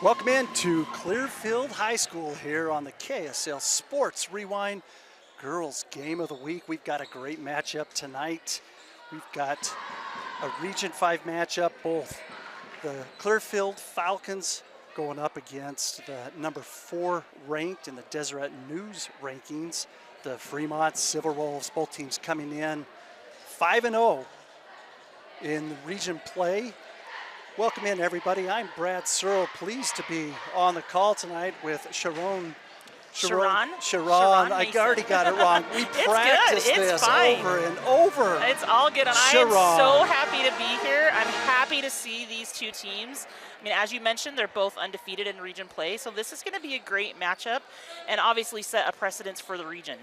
Welcome in to Clearfield High School here on the KSL Sports Rewind Girls Game of the Week. We've got a great matchup tonight. We've got a Region 5 matchup, both the Clearfield Falcons going up against the number 4 ranked in the Deseret News rankings, the Fremont Silverwolves, both teams coming in 5-0 in the region play. Welcome in, everybody. I'm Brad Searle, pleased to be on the call tonight with Sharon. I already got it wrong. We practiced this over and over. It's all good, and I am so happy to be here. I'm happy to see these two teams. I mean, as you mentioned, they're both undefeated in region play, so this is going to be a great matchup and obviously set a precedence for the region.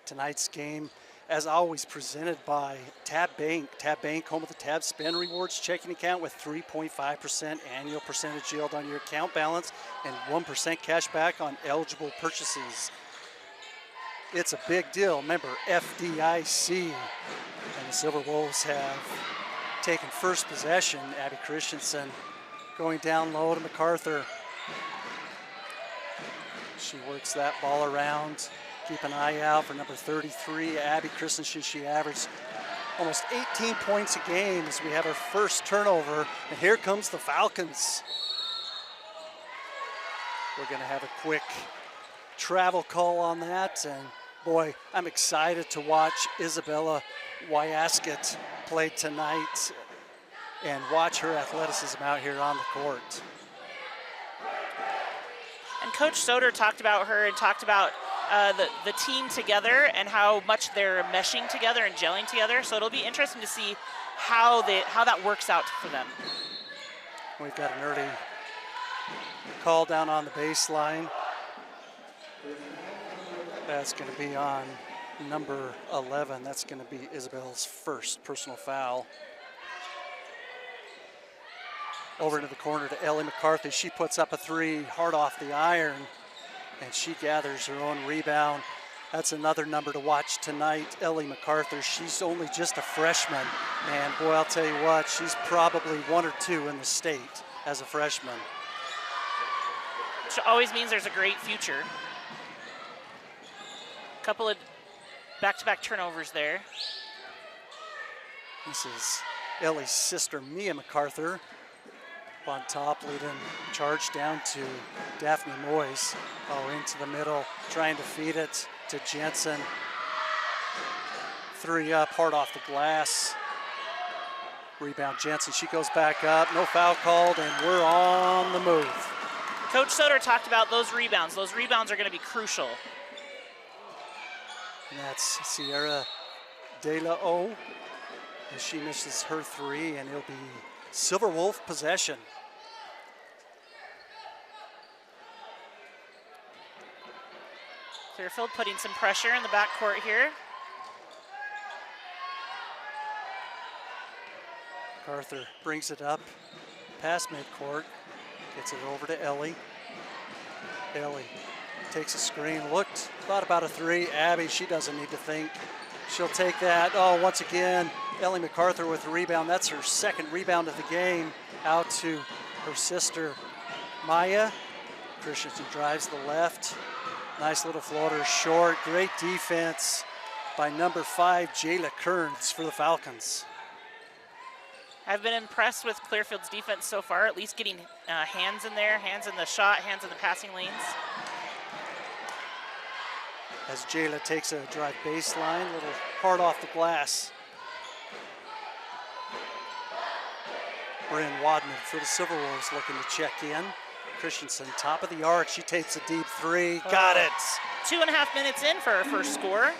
Tonight's game, as always, presented by Tab Bank. Tab Bank, home of the Tab Spend Rewards checking account with 3.5% annual percentage yield on your account balance and 1% cash back on eligible purchases. It's a big deal. Remember, FDIC. And the Silverwolves have taken first possession. Abby Christensen going down low to MacArthur. She works that ball around. Keep an eye out for number 33, Abby Christensen. She averaged almost 18 points a game as we have our first turnover. And here comes the Falcons. We're going to have a quick travel call on that. And boy, I'm excited to watch Isabella Wyaskett play tonight and watch her athleticism out here on the court. And Coach Soder talked about her and talked about the team together and how much they're meshing together and gelling together. So it'll be interesting to see how that works out for them. We've got an early call down on the baseline. That's going to be on number 11. That's going to be Isabel's first personal foul. Over into the corner to Ellie McCarthy. She puts up a three, hard off the iron. And she gathers her own rebound. That's another number to watch tonight. Ellie MacArthur, she's only just a freshman. And boy, I'll tell you what, she's probably 1 or 2 in the state as a freshman. Which always means there's a great future. A couple of back-to-back turnovers there. This is Ellie's sister, Mia MacArthur. On top, leading charge down to Daphne Moyes. Into the middle, trying to feed it to Jensen. 3 up, hard off the glass. Rebound Jensen, she goes back up, no foul called, and we're on the move. Coach Soder talked about those rebounds. Those rebounds are going to be crucial. And that's Sierra De La O, as she misses her 3, and it'll be Silverwolf possession. Clearfield putting some pressure in the backcourt here. MacArthur brings it up past midcourt, gets it over to Ellie. Ellie takes a screen, thought about a 3. Abby, she doesn't need to think. She'll take that. Once again, Ellie MacArthur with a rebound. That's her second rebound of the game, out to her sister, Maya. Christensen drives the left. Nice little floater, short. Great defense by number 5, Jayla Kearns for the Falcons. I've been impressed with Clearfield's defense so far, at least getting hands in there, hands in the shot, hands in the passing lanes. As Jayla takes a drive baseline, little hard off the glass. Bryn Wadman for the Silverwolves looking to check in. Christensen, top of the arc, she takes a deep 3, got it. 2.5 minutes in for her first score.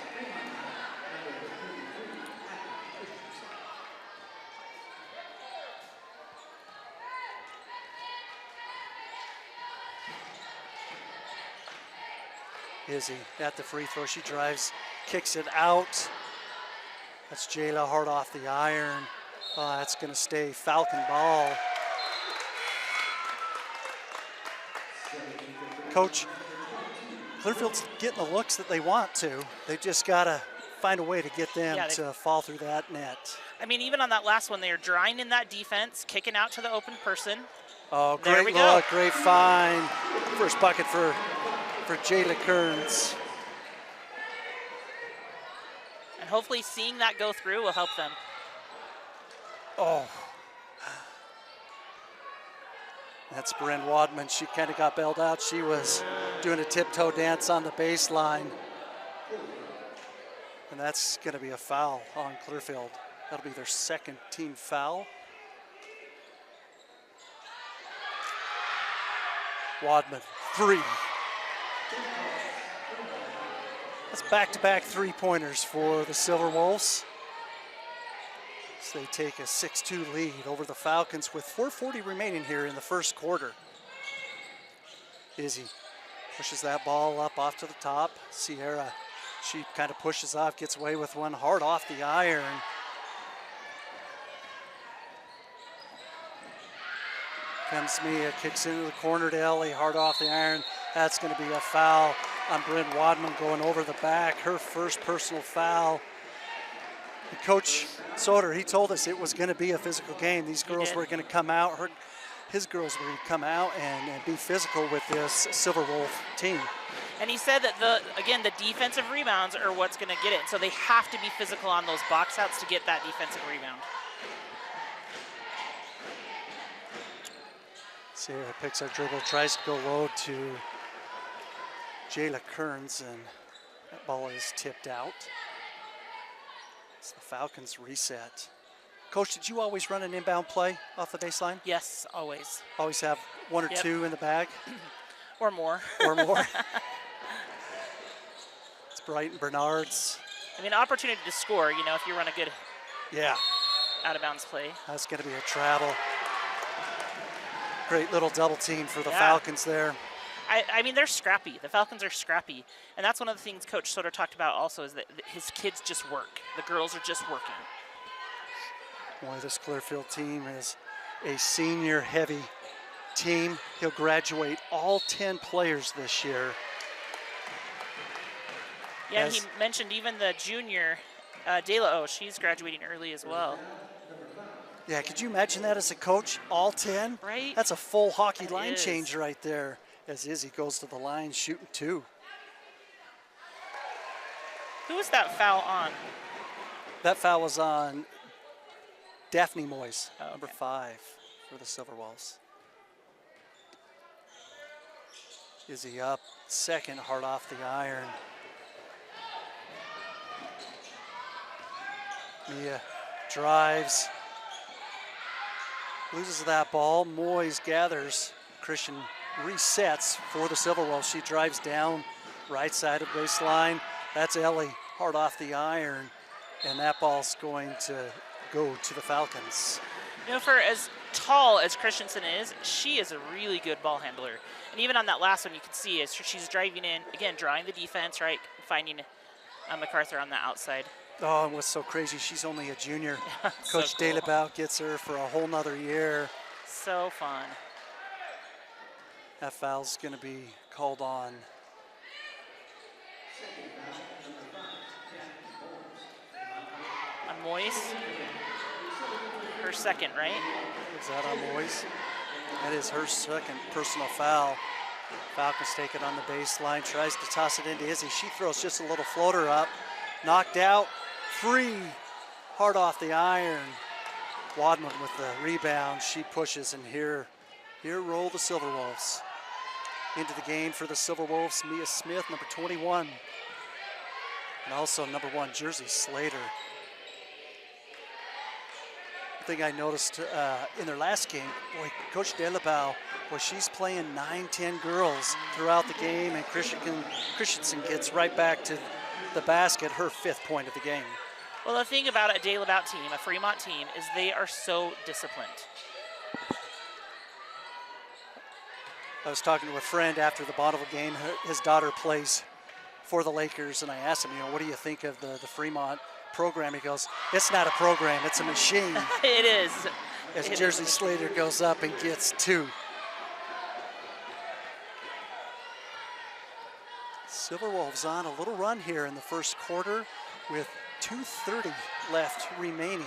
Izzy at the free throw, she drives, kicks it out. That's Jayla hard off the iron. That's gonna stay Falcon ball. Coach, Clearfield's getting the looks that they want to. They've just got to find a way to get them Yeah, to fall through that net. I mean, even on that last one, they are drawing in that defense, kicking out to the open person. Oh, There great we look, go. great find. First bucket for Jayla Kearns. And hopefully seeing that go through will help them. Oh. That's Bryn Wadman. She kind of got bailed out. She was doing a tiptoe dance on the baseline. And that's going to be a foul on Clearfield. That'll be their second team foul. Wadman, 3. That's back-to-back three-pointers for the Silverwolves. So they take a 6-2 lead over the Falcons with 4:40 remaining here in the first quarter. Izzy pushes that ball up off to the top. Sierra, she kind of pushes off, gets away with one hard off the iron. Comes Mia, kicks into the corner to Ellie, hard off the iron. That's going to be a foul on Bryn Wadman going over the back. Her first personal foul. And Coach Soder, he told us it was going to be a physical game. These girls were going to come out, his girls were going to come out and be physical with this Silverwolf team. And he said that the defensive rebounds are what's going to get it. So they have to be physical on those box outs to get that defensive rebound. Sierra picks her dribble, tries to go low to Jayla Kearns, and that ball is tipped out. It's the Falcons reset. Coach, did you always run an inbound play off the baseline? Yes, always. Always have one or two in the bag? Or more. Or more. It's Brighton Bernard's. I mean, opportunity to score, you know, if you run a good out of bounds play. That's going to be a travel. Great little double team for the Falcons there. I mean, they're scrappy. The Falcons are scrappy. And that's one of the things Coach Soder talked about also is that his kids just work. The girls are just working. Boy, this Clearfield team is a senior-heavy team. He'll graduate all 10 players this year. Yeah, and he mentioned even the junior, Dela O, she's graduating early as well. Yeah, could you imagine that as a coach, all 10? Right. That's a full hockey line change right there as Izzy goes to the line shooting 2. Who was that foul on? That foul was on Daphne Moyes, okay. number 5 for the Silverwolves. Izzy up, second, hard off the iron. Mia drives, loses that ball. Moyes gathers. Christian resets for the Silverwolves. She drives down right side of baseline. That's Ellie, hard off the iron, and that ball's going to go to the Falcons. You know, for as tall as Christensen is, she is a really good ball handler. And even on that last one, you can see as she's driving in, again, drawing the defense, right, finding MacArthur on the outside. Oh, and what's so crazy, she's only a junior. Coach So cool. Delabau gets her for a whole nother year. So fun. That foul's going to be called on. On Moyes. Her second, right? Is that on Moyes? That is her second personal foul. Falcons take it on the baseline, tries to toss it into Izzy. She throws just a little floater up. Knocked out, free, hard off the iron. Wadman with the rebound. She pushes, and here roll the Silverwolves. Into the game for the Silverwolves, Mia Smith, number 21. And also number 1, Jersey Slater. The thing I noticed in their last game, boy, Coach Delabau, boy, she's playing 9-10 girls throughout the game, and Christensen gets right back to the basket, her 5th point of the game. Well, the thing about a Delabau team, a Fremont team, is they are so disciplined. I was talking to a friend after the Bonneville game. His daughter plays for the Lakers, and I asked him, what do you think of the Fremont program? He goes, it's not a program, it's a machine. It is. As Jersey Slater goes up and gets 2. Silverwolves on a little run here in the first quarter. with 2:30 left remaining.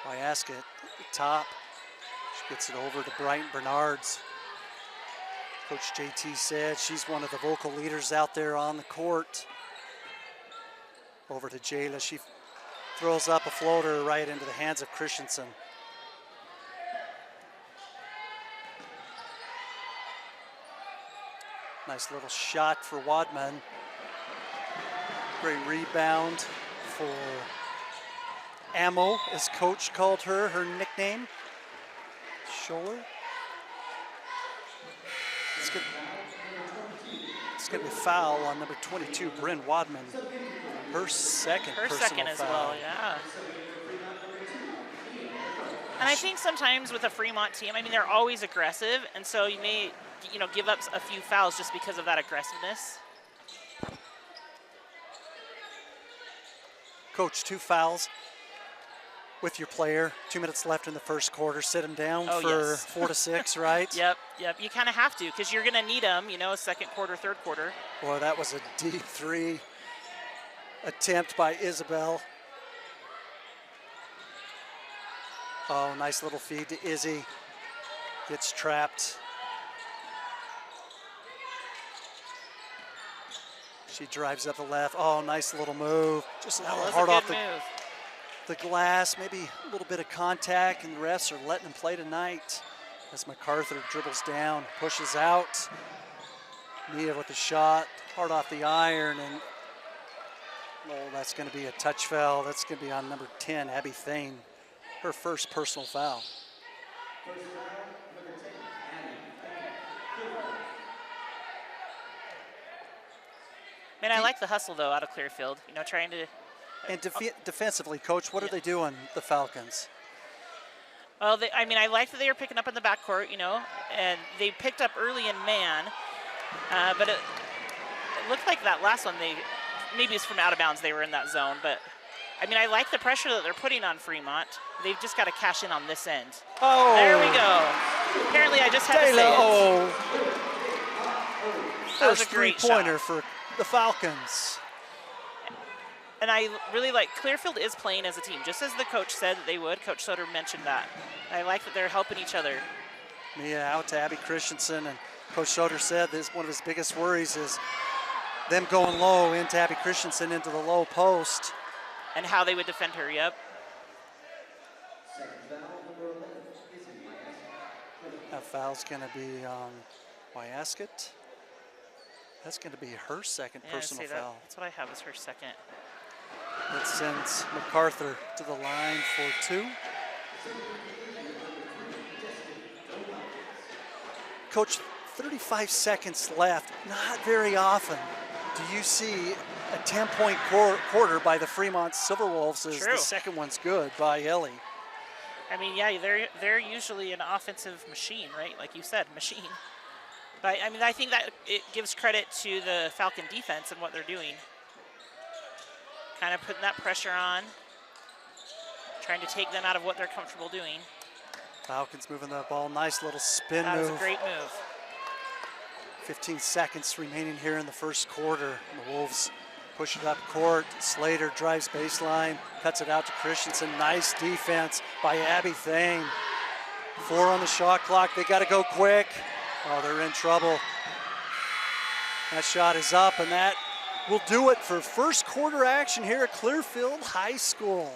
Wyaska at the top. She gets it over to Bryant Bernards. Coach JT said she's one of the vocal leaders out there on the court. Over to Jayla. She throws up a floater right into the hands of Christensen. Nice little shot for Wadman. Great rebound for Ammo, as coach called her nickname. Scholler. It's going to be a foul on number 22, Bryn Wadman. Her second personal as foul. well, yeah. And I think sometimes with a Fremont team, I mean, they're always aggressive, and so you may, give up a few fouls just because of that aggressiveness. Coach, 2 fouls with your player. 2 minutes left in the first quarter. Sit him down for 4 to 6, right? Yep. You kind of have to, because you're going to need them, second quarter, third quarter. Boy, that was a deep 3 attempt by Isabel. Oh, nice little feed to Izzy. Gets trapped. She drives up the left. Oh, nice little move. Just hard off the glass. Maybe a little bit of contact, and the refs are letting him play tonight. As MacArthur dribbles down, pushes out. Mia with the shot, hard off the iron, and that's going to be a touch foul. That's going to be on number 10, Abby Thane, her first personal foul. Man, I like the hustle, though, out of Clearfield, trying to... And defensively, Coach, what are they doing, the Falcons? Well, I like that they were picking up in the backcourt, and they picked up early in man, but it looked like that last one, maybe it's from out of bounds, they were in that zone, but I like the pressure that they're putting on Fremont. They've just got to cash in on this end. Oh! There we go. Apparently, I just had to say it. That was a great three-pointer shot for the Falcons. And I really like, Clearfield is playing as a team, just as the coach said that they would. Coach Soder mentioned that. I like that they're helping each other. Mia out to Abby Christensen, and Coach Soder said this one of his biggest worries is them going low into Abby Christensen into the low post. And how they would defend her, yep. That foul's going to be on Wyaska. That's going to be her second personal foul. That's what I have as her second. That sends MacArthur to the line for 2. Coach, 35 seconds left. Not very often do you see a 10-point quarter by the Fremont Silverwolves as the second one's good by Ellie. They're usually an offensive machine, right? Like you said, machine. But I think that it gives credit to the Falcon defense and what they're doing. Kind of putting that pressure on, trying to take them out of what they're comfortable doing. Falcons moving the ball. Nice little spin move. That was a great move. 15 seconds remaining here in the first quarter. The Wolves push it up court. Slater drives baseline, cuts it out to Christensen. Nice defense by Abby Thane. 4 on the shot clock. They got to go quick. Oh, they're in trouble. That shot is up, and that will do it for first quarter action here at Clearfield High School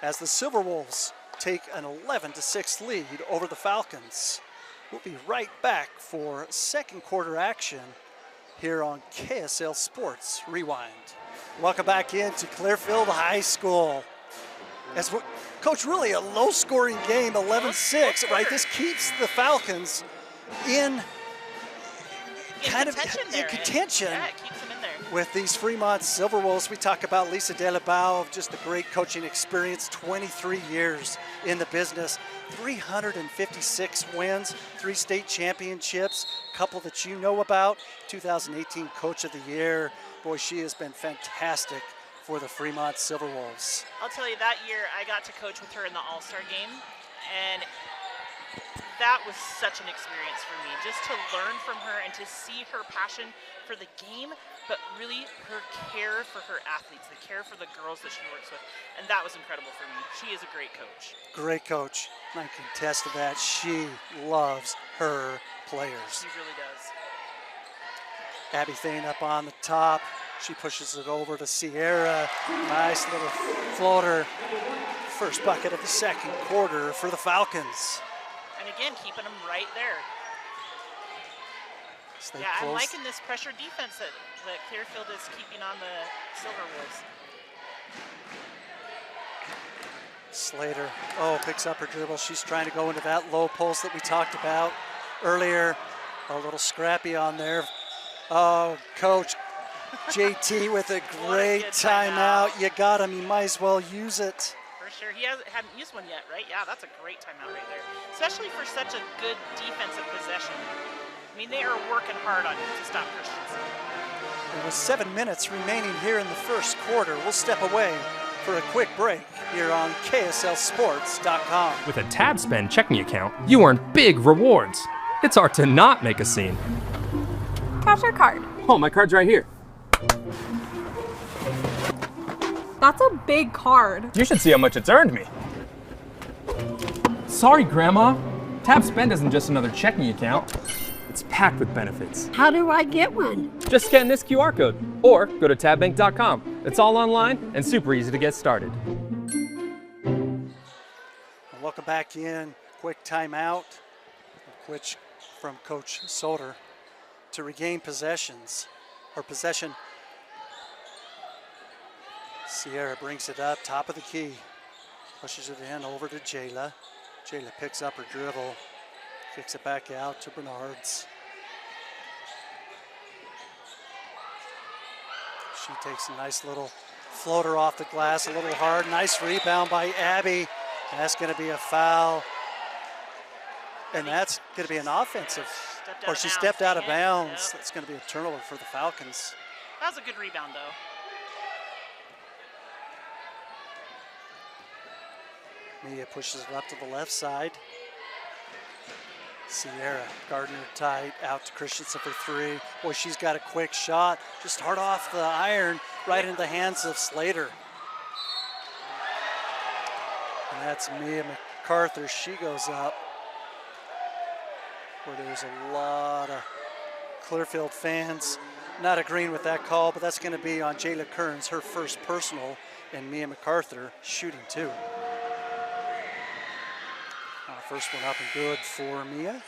as the Silverwolves take an 11-6 lead over the Falcons. We'll be right back for second quarter action here on KSL Sports Rewind. Welcome back into Clearfield High School. Coach, really a low-scoring game, 11-6, right? This keeps the Falcons in contention. Yeah, it keeps them in there. With these Fremont Silverwolves. We talk about Lisa Delabau, just a great coaching experience, 23 years in the business, 356 wins, 3 state championships, a couple that you know about, 2018 Coach of the Year. Boy, she has been fantastic for the Fremont Silverwolves. I'll tell you, that year I got to coach with her in the All-Star game, and that was such an experience for me, just to learn from her and to see her passion for the game. but really her care for her athletes, the care for the girls that she works with, and that was incredible for me. She is a great coach. Great coach. I can attest to that. She loves her players. She really does. Abby Thane up on the top. She pushes it over to Sierra. Nice little floater. First bucket of the second quarter for the Falcons. And again, keeping them right there. Yeah, I'm liking this pressure defense that Clearfield is keeping on the Silverwolves. Slater, picks up her dribble. She's trying to go into that low post that we talked about earlier. A little scrappy on there. Oh, Coach JT with a great timeout. You got him, you might as well use it. For sure, he hadn't used one yet, right? Yeah, that's a great timeout right there. Especially for such a good defensive possession. I mean, they are working hard on to stop Christensen. And with 7 minutes remaining here in the first quarter, we'll step away for a quick break here on KSLSports.com. With a Tab Spend checking account, you earn big rewards. It's hard to not make a scene. Cash or card? Oh, my card's right here. That's a big card. You should see how much it's earned me. Sorry, Grandma. Tab Spend isn't just another checking account. It's packed with benefits. How do I get one? Just scan this QR code or go to tabbank.com. It's all online and super easy to get started. Welcome back in. Quick timeout, which from Coach Soder to regain possession. Sierra brings it up, top of the key. Pushes it in over to Jayla. Jayla picks up her dribble. Kicks it back out to Bernards. She takes a nice little floater off the glass, a little hard. Nice rebound by Abby. And that's going to be a foul. And that's going to be an offensive. She stepped out of bounds. Yep. That's going to be a turnover for the Falcons. That was a good rebound, though. Mia pushes it up to the left side. Sierra, Gardner tight, out to Christensen for three. Boy, she's got a quick shot. Just hard off the iron, right into the hands of Slater. And that's Mia MacArthur. She goes up. Where there's a lot of Clearfield fans not agreeing with that call, but that's going to be on Jayla Kearns, her first personal, and Mia MacArthur shooting too. First one up and good for Mia.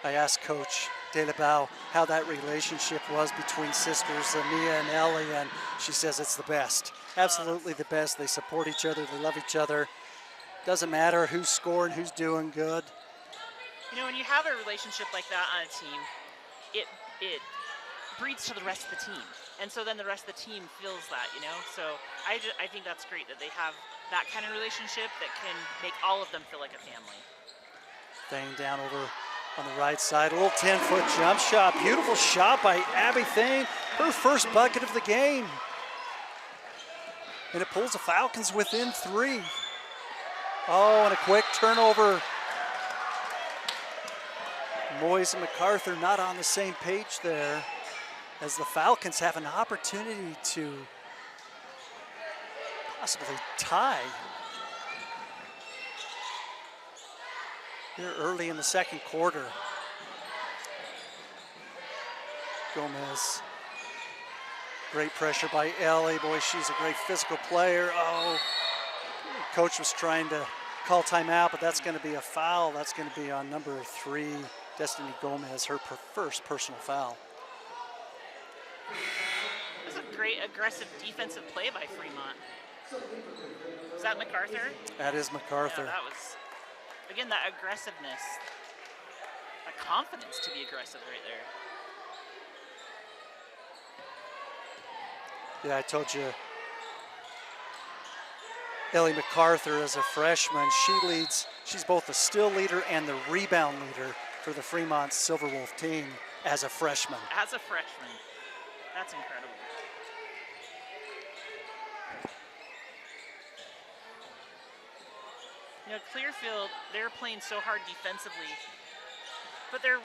I asked Coach De La Bow how that relationship was between sisters, Mia and Ellie, and she says it's the best. Absolutely the best. They support each other. They love each other. Doesn't matter who's scoring, who's doing good. You know, when you have a relationship like that on a team, it breathes to the rest of the team. And so then the rest of the team feels that, you know? So I think that's great that they have that kind of relationship that can make all of them feel like a family. Thane down over on the right side. A little 10-foot jump shot. Beautiful shot by Abby Thane. Her first bucket of the game. And it pulls the Falcons within three. Oh, and a quick turnover. Moyes and MacArthur not on the same page there, as the Falcons have an opportunity to possibly tie here early in the second quarter. Gomez, great pressure by Ellie. Boy, she's a great physical player. Oh, coach was trying to call timeout, but that's going to be a foul. That's going to be on number 3, Destiny Gomez, her first personal foul. That's a great aggressive defensive play by Fremont. Is that MacArthur? That is MacArthur. Yeah, that was, again, that aggressiveness, that confidence to be aggressive right there. Yeah, I told you, Ellie MacArthur as a freshman, she's both the steal leader and the rebound leader for the Fremont Silverwolf team as a freshman. As a freshman. That's incredible. You You know, Clearfield, they're playing so hard defensively, but they're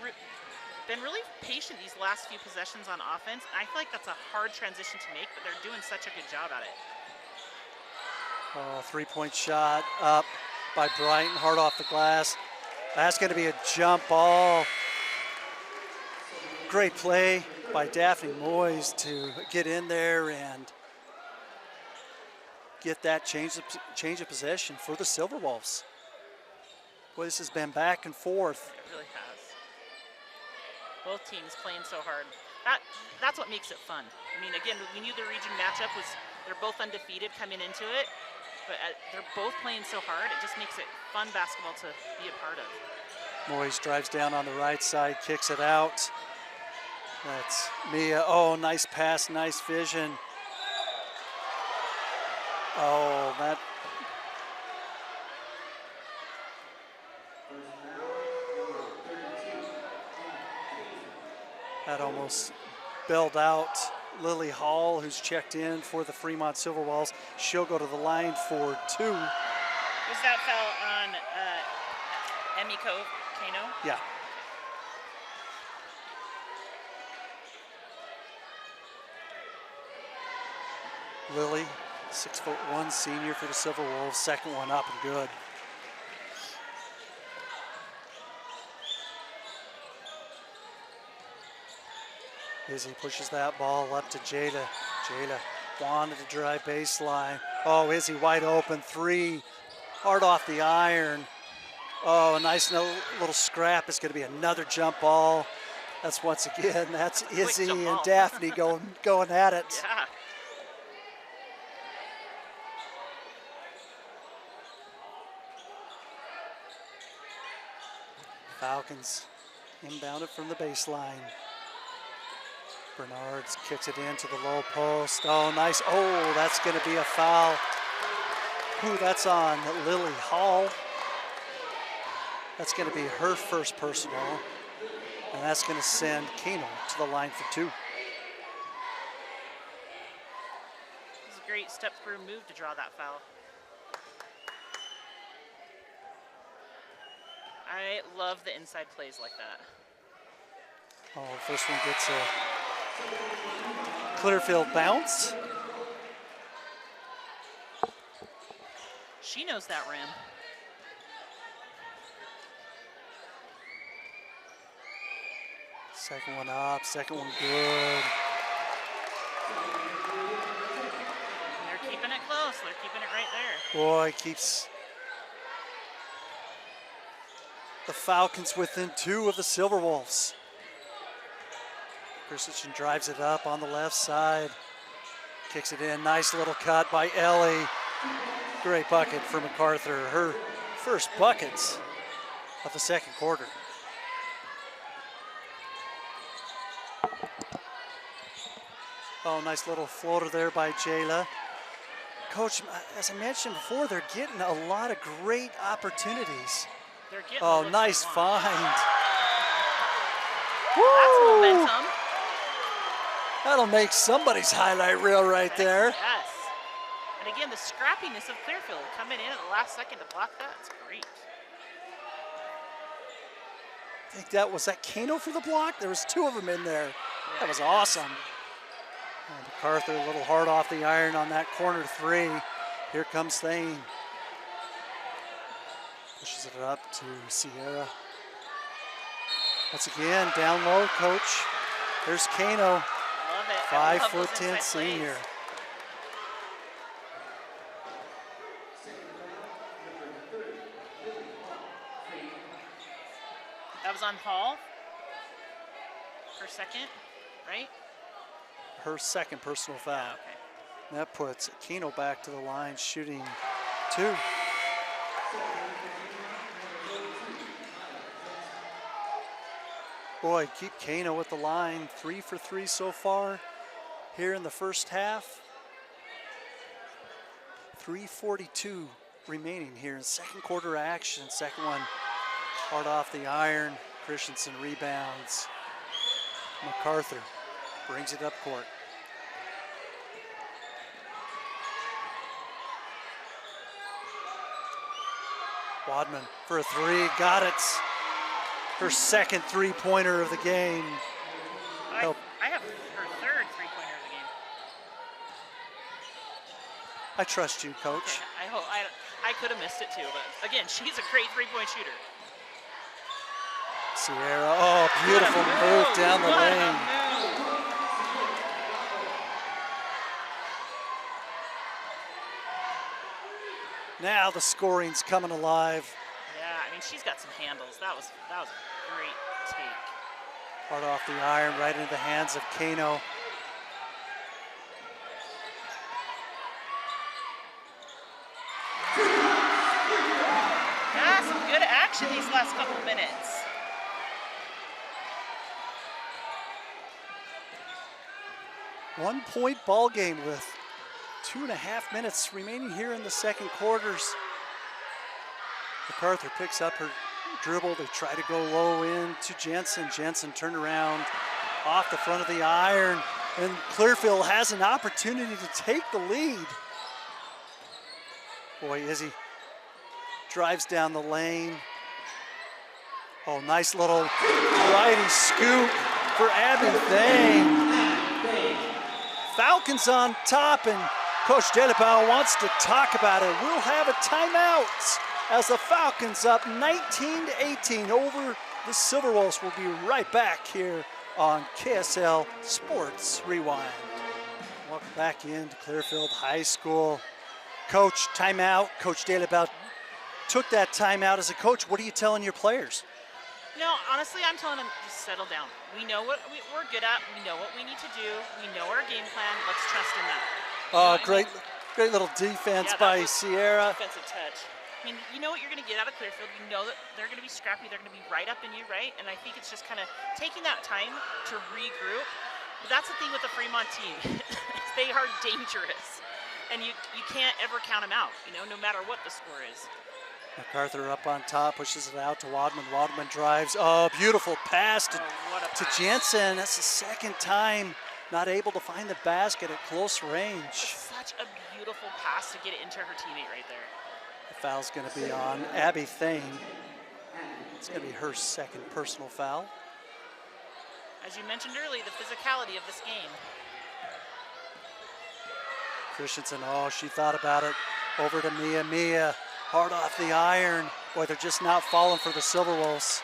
been really patient these last few possessions on offense. And I feel like that's a hard transition to make, but they're doing such a good job at it. Oh, three-point shot up by Brighton, hard off the glass. That's going to be a jump ball. Great play by Daphne Moyes to get in there and get that change of possession for the Silverwolves. Boy, this has been back and forth. It really has. Both teams playing so hard. That's what makes it fun. I mean, again, we knew the region matchup was, they're both undefeated coming into it, but they're both playing so hard, it just makes it fun basketball to be a part of. Moyes drives down on the right side, kicks it out. That's Mia. Oh, nice pass, nice vision. Oh, that almost bailed out Lily Hall, who's checked in for the Fremont Silverwolves. She'll go to the line for 2. Was that foul on Emmy Kano? Yeah. Lily, 6'1" senior for the Silverwolves. Second one up and good. Izzy pushes that ball up to Jayla. Jayla wanted to drive baseline. Oh, Izzy wide open, 3. Hard off the iron. Oh, a nice little scrap. It's going to be another jump ball. That's once again, that's Izzy and Daphne going at it. Yeah. Falcons inbounded from the baseline. Bernards kicks it into the low post. Oh, nice. Oh, that's going to be a foul. Ooh, that's on Lily Hall. That's going to be her first personal. And that's going to send Kano to the line for 2. This is a great step-through move to draw that foul. I love the inside plays like that. Oh, first one gets a Clearfield bounce. She knows that rim. Second one up, second one good. They're keeping it close. They're keeping it right there. Boy, keeps the Falcons within 2 of the Silverwolves. Christensen drives it up on the left side. Kicks it in. Nice little cut by Ellie. Great bucket for MacArthur. Her first buckets of the second quarter. Oh, nice little floater there by Jayla. Coach, as I mentioned before, they're getting a lot of great opportunities. They're getting Oh, nice find. That's momentum. That'll make somebody's highlight reel right there. Yes. And again, the scrappiness of Clearfield coming in at the last second to block that. It's great. I think that Kano for the block? There was 2 of them in there. That was awesome. And MacArthur a little hard off the iron on that corner 3. Here comes Thane. Pushes it up to Sierra. Once again, down low, coach. There's Kano. Love it. 5'10" senior. That was on Paul for second, right? Her second personal foul. Yeah, okay. That puts Kano back to the line, shooting 2. Boy, keep Kano at the line. 3 for 3 so far here in the first half. 3:42 remaining here in second quarter action. Second one hard off the iron. Christensen rebounds. MacArthur brings it up court. Wadman for a three, got it. Her second three-pointer of the game. I have her third three-pointer of the game. I trust you, Coach. Okay, I hope I could have missed it too, but again, she's a great three-point shooter. Sierra, oh, beautiful move down the lane. Now the scoring's coming alive. Yeah, I mean, she's got some handles. That was a great take. Hard off the iron, right into the hands of Kano. Yeah, some good action these last couple minutes. One-point ball game with 2.5 minutes remaining here in the second quarters. MacArthur picks up her dribble. They try to go low in to Jensen. Jensen turned around off the front of the iron, and Clearfield has an opportunity to take the lead. Boy, Izzy drives down the lane. Oh, nice little righty scoop for Abby Thane. Falcons on top, and Coach Delabau wants to talk about it. We'll have a timeout as the Falcons up 19-18 over the Silverwolves. We'll be right back here on KSL Sports Rewind. Welcome back into Clearfield High School. Coach, timeout. Coach Delabau took that timeout. As a coach, what are you telling your players? No, honestly, I'm telling them just settle down. We know what we're good at. We know what we need to do. We know our game plan. Let's trust in that. Great little defense by Sierra. Defensive touch. I mean, you know what you're going to get out of Clearfield. You know that they're going to be scrappy. They're going to be right up in you, right? And I think it's just kind of taking that time to regroup. But that's the thing with the Fremont team. They are dangerous. And you can't ever count them out, no matter what the score is. MacArthur up on top, pushes it out to Wadman. Wadman drives. Oh, beautiful pass to Jensen. That's the second time not able to find the basket at close range. Such a beautiful pass to get it into her teammate right there. The foul's going to be on Abby Thane. It's going to be her second personal foul. As you mentioned earlier, the physicality of this game. Christensen, oh, she thought about it. Over to Mia. Mia, hard off the iron. Boy, they're just not falling for the Silverwolves.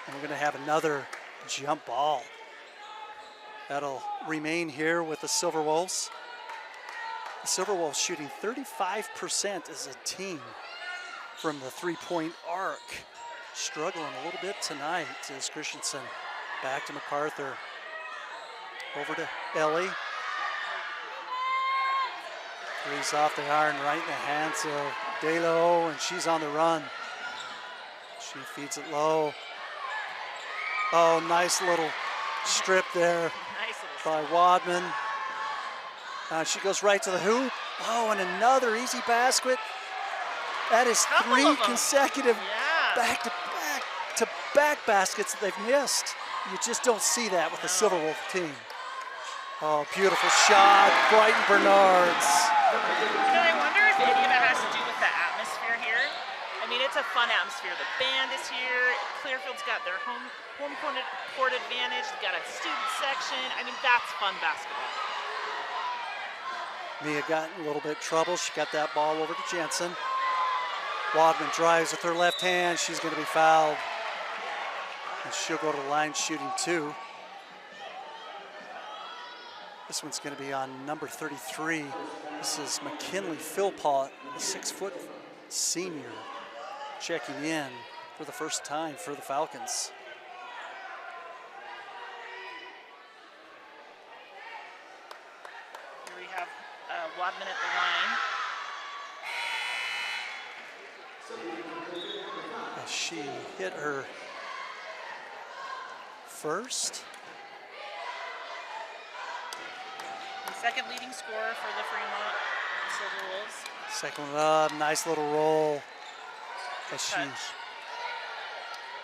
And we're going to have another jump ball. That'll remain here with the Silverwolves. The Silverwolves shooting 35% as a team from the three-point arc. Struggling a little bit tonight as Christensen back to MacArthur. Over to Ellie. Three's off the iron, right in the hands of Delo, and she's on the run. She feeds it low. Oh, nice little strip there by Wadman. She goes right to the hoop. Oh, and another easy basket. That is three consecutive back-to-back baskets that they've missed. You just don't see that with the Silverwolf team. Oh, beautiful shot, Brighton Bernards. I wonder if any of it has to do with the atmosphere here. I mean, it's a fun atmosphere. The band is here. Clearfield's got their home court advantage. They've got a student section. I mean, that's fun basketball. Mia got in a little bit of trouble. She got that ball over to Jensen. Wadman drives with her left hand. She's going to be fouled. And she'll go to the line shooting two. This one's going to be on number 33. This is McKinley Philpott, a 6-foot senior, checking in for the first time for the Falcons. Here we have Wadman at the line. As she hit her first. Second leading scorer for the Fremont Silverwolves. Second one up, nice little roll. As she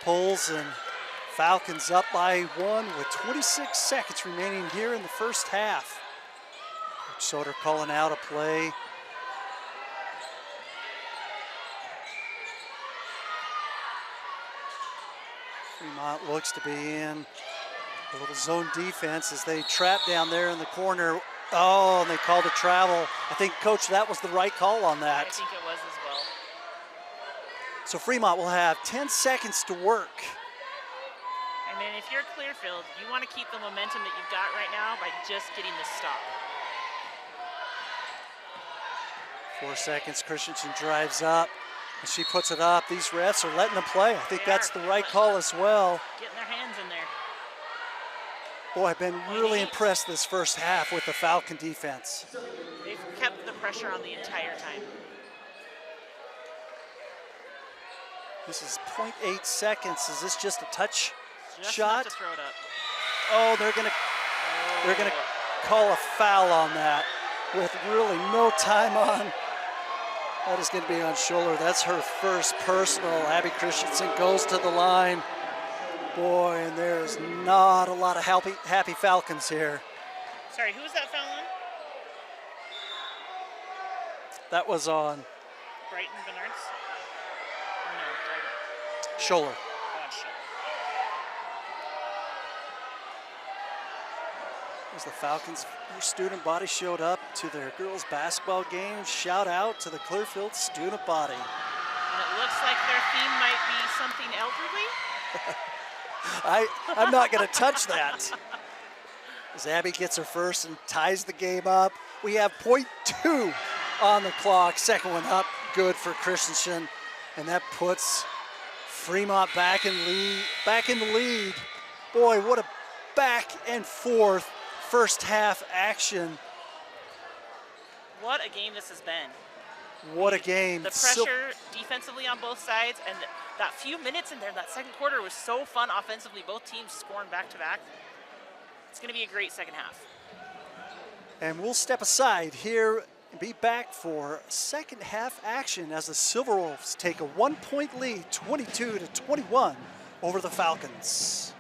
pulls, and Falcons up by one with 26 seconds remaining here in the first half. Coach Soder calling out a play. Fremont looks to be in a little zone defense as they trap down there in the corner. Oh, and they called a travel. I think, Coach, that was the right call on that. I think it was as well. So Fremont will have 10 seconds to work. And then if you're Clearfield, you want to keep the momentum that you've got right now by just getting this stop. 4 seconds, Christensen drives up, and she puts it up. These refs are letting them play. I think that's the right call as well. Getting their hands in there. Boy, I've been really impressed this first half with the Falcon defense. They've kept the pressure on the entire time. This is 0.8 seconds. Is this just a touch Just shot? enough to throw it up. Oh, they're gonna call a foul on that with really no time on. That is gonna be on Scholler. That's her first personal. Abby Christensen goes to the line. Boy, and there's not a lot of happy Falcons here. Sorry, who was that foul on? That was on Brighton Bernards? Or no, Brighton. Scholler. Oh, shit. As the Falcons, their student body showed up to their girls' basketball game. Shout out to the Clearfield student body. And it looks like their theme might be something elderly. I'm not going to touch that. As Abby gets her first and ties the game up. We have 0.2 on the clock. Second one up, good for Christensen. And that puts Fremont back in the lead. Boy, what a back and forth first half action. What a game this has been. What a game. The pressure defensively on both sides, and that few minutes in there, that second quarter was so fun offensively. Both teams scoring back to back. It's going to be a great second half. And we'll step aside here and be back for second half action as the Silverwolves take a 1-point lead, 22-21 over the Falcons.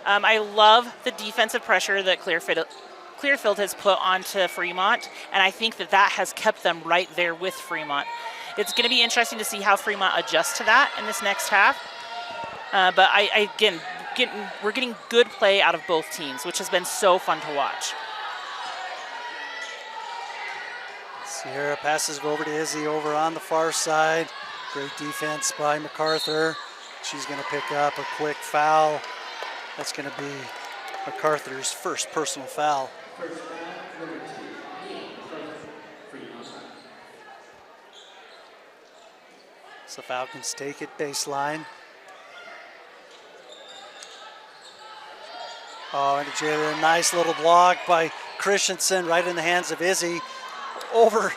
I love the defensive pressure that Clearfield has put onto Fremont, and I think that has kept them right there with Fremont. It's going to be interesting to see how Fremont adjusts to that in this next half. But we're getting good play out of both teams, which has been so fun to watch. Sierra passes it over to Izzy over on the far side. Great defense by MacArthur. She's going to pick up a quick foul. That's going to be MacArthur's first personal foul. So Falcons take it baseline. Oh, and a nice little block by Christensen right in the hands of Izzy. Over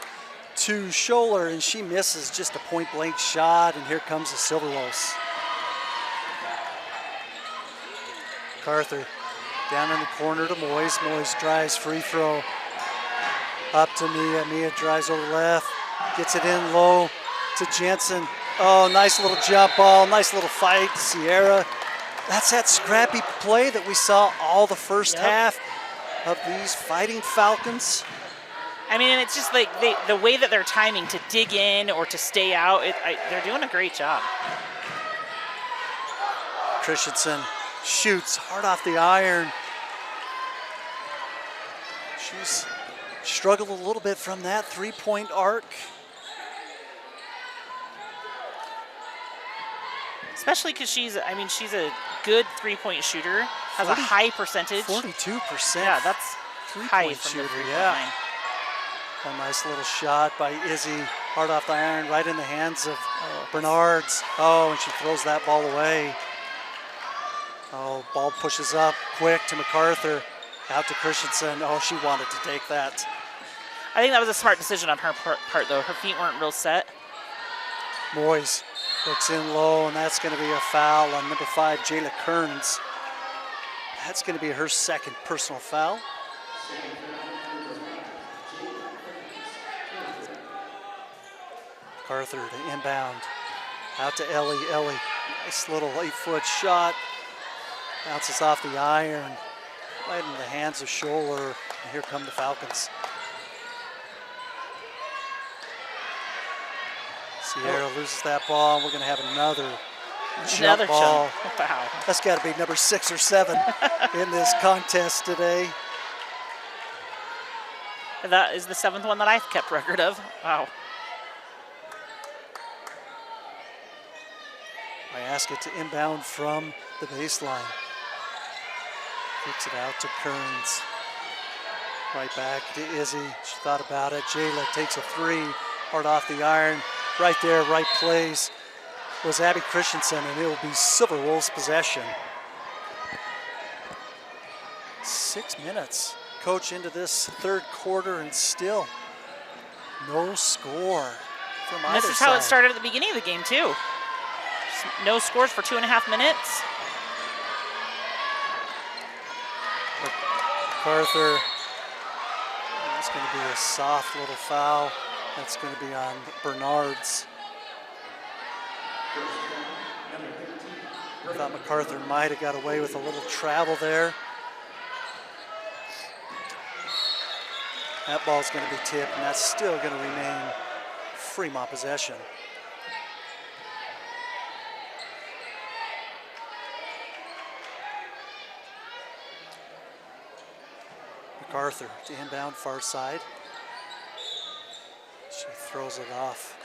to Scholler, and she misses just a point-blank shot, and here comes the Silverwolves. MacArthur down in the corner to Moyes. Moyes drives, free throw. Up to Mia. Mia drives over left, gets it in low to Jensen. Oh, nice little jump ball, nice little fight. Sierra. That's that scrappy play that we saw all the first half of these fighting Falcons. I mean, it's just like the way that they're timing to dig in or to stay out, they're doing a great job. Christensen shoots hard off the iron. She's struggled a little bit from that three-point arc. Especially because she's a good three-point shooter, has a high percentage. 42%. Yeah, that's three-point shooter, yeah. A nice little shot by Izzy, hard off the iron, right in the hands of Bernards. Oh, and she throws that ball away. Oh, ball pushes up quick to MacArthur, out to Christensen. Oh, she wanted to take that. I think that was a smart decision on her part, though. Her feet weren't real set. Moyes looks in low, and that's going to be a foul on number 5, Jayla Kearns. That's going to be her second personal foul. MacArthur to inbound, out to Ellie. Ellie, nice little 8-foot shot, bounces off the iron, right in the hands of Scholler. And here come the Falcons. Sierra loses that ball, and we're going to have another Another ball. jump. Wow. That's got to be number 6 or 7 in this contest today. That is the 7th one that I've kept record of. Wow. I ask it to inbound from the baseline. Kicks it out to Kearns. Right back to Izzy. She thought about it. Jayla takes a 3. Hard off the iron. Right there, right place was Abby Christensen, and it will be Silverwolves possession. 6 minutes. Coach into this third quarter, and still no score from either This is how it side. started at the beginning of the game, too. No scores for 2.5 minutes. MacArthur. It's going to be a soft little foul. That's going to be on Bernard's. I thought MacArthur might have got away with a little travel there. That ball's going to be tipped, and that's still going to remain Fremont possession. MacArthur to inbound far side. She throws it off.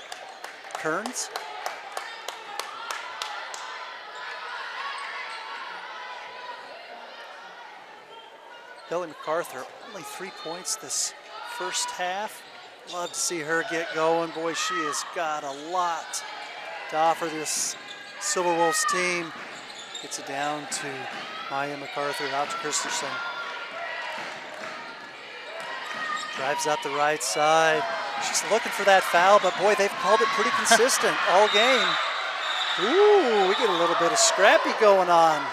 Kearns. Ellie MacArthur, only 3 points this first half. Love to see her get going. Boy, she has got a lot to offer this Silverwolves team. Gets it down to Maya MacArthur, out to Christensen. Drives up the right side. She's looking for that foul, but boy, they've called it pretty consistent all game. Ooh, we get a little bit of scrappy going on.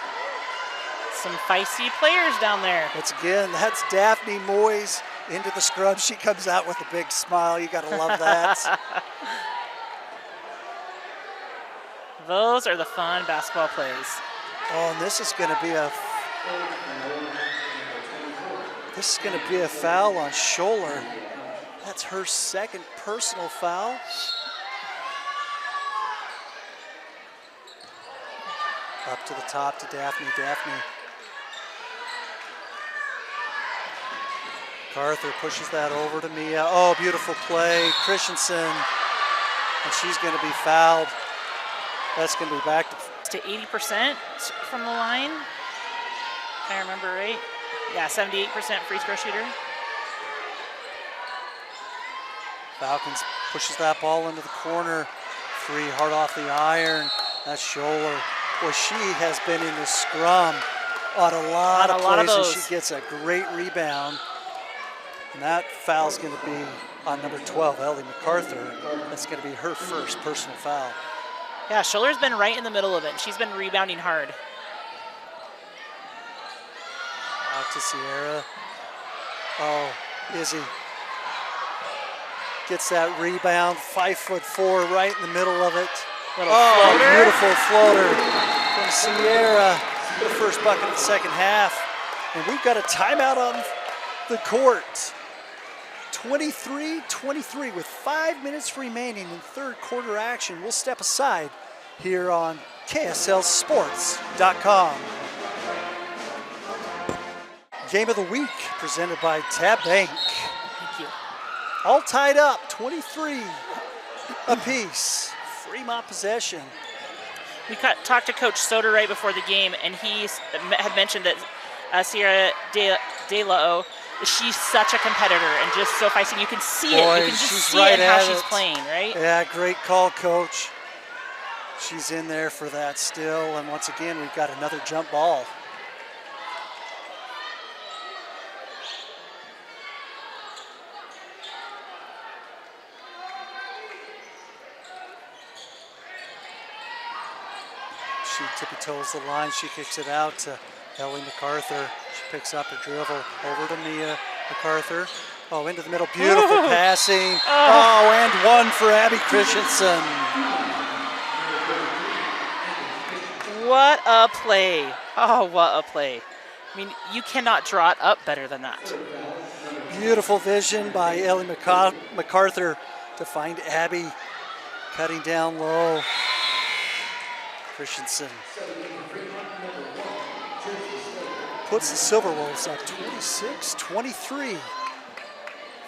Some feisty players down there. Once again, that's Daphne Moyes into the scrum. She comes out with a big smile. You gotta love that. Those are the fun basketball plays. Oh, and this is gonna be a foul on Scholler. That's her second personal foul. Up to the top to Daphne. MacArthur pushes that over to Mia. Oh, beautiful play. Christensen, and she's going to be fouled. That's going to be back to 80% from the line. If I remember right. Yeah, 78% free throw shooter. Falcons pushes that ball into the corner. 3 hard off the iron. That's Scholler. Boy, she has been in the scrum on a lot of plays, and she gets a great rebound. And that foul's going to be on number 12, Ellie MacArthur. That's going to be her first personal foul. Yeah, Scholler's been right in the middle of it. She's been rebounding hard. Out to Sierra. Oh, Izzy gets that rebound, 5'4", right in the middle of it. Floater. Beautiful floater from Sierra. The first bucket of the second half. And we've got a timeout on the court. 23-23 with 5 minutes remaining in third quarter action. We'll step aside here on KSLSports.com. Game of the week presented by Tab Bank. Thank you. All tied up, 23 apiece. Fremont possession. We talked to Coach Soder right before the game, and he had mentioned that Sierra De La, she's such a competitor and just so feisty. You can see it. You can just see right it in how at she's it. playing, right? Yeah, great call, Coach. She's in there for that still. And once again, we've got another jump ball. She tippy-toes the line. She kicks it out to Ellie MacArthur. She picks up her dribble over to Mia MacArthur. Oh, into the middle. Beautiful passing. Oh, and one for Abby Christensen. What a play. Oh, what a play. I mean, you cannot draw it up better than that. Beautiful vision by Ellie MacArthur to find Abby cutting down low. Christensen puts the Silverwolves up 26-23.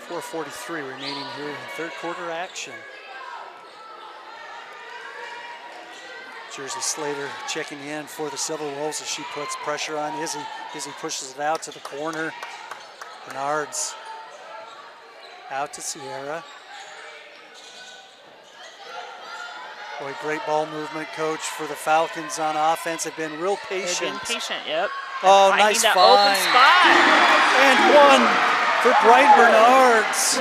4:43 remaining here in third quarter action. Jersey Slater checking in for the Silverwolves as she puts pressure on Izzy. Izzy pushes it out to the corner. Bernard's out to Sierra. Boy, great ball movement, coach, for the Falcons on offense. They've been real patient. They've been patient, yep. Oh, nice that find. Open spot. And one for Bright Bernards.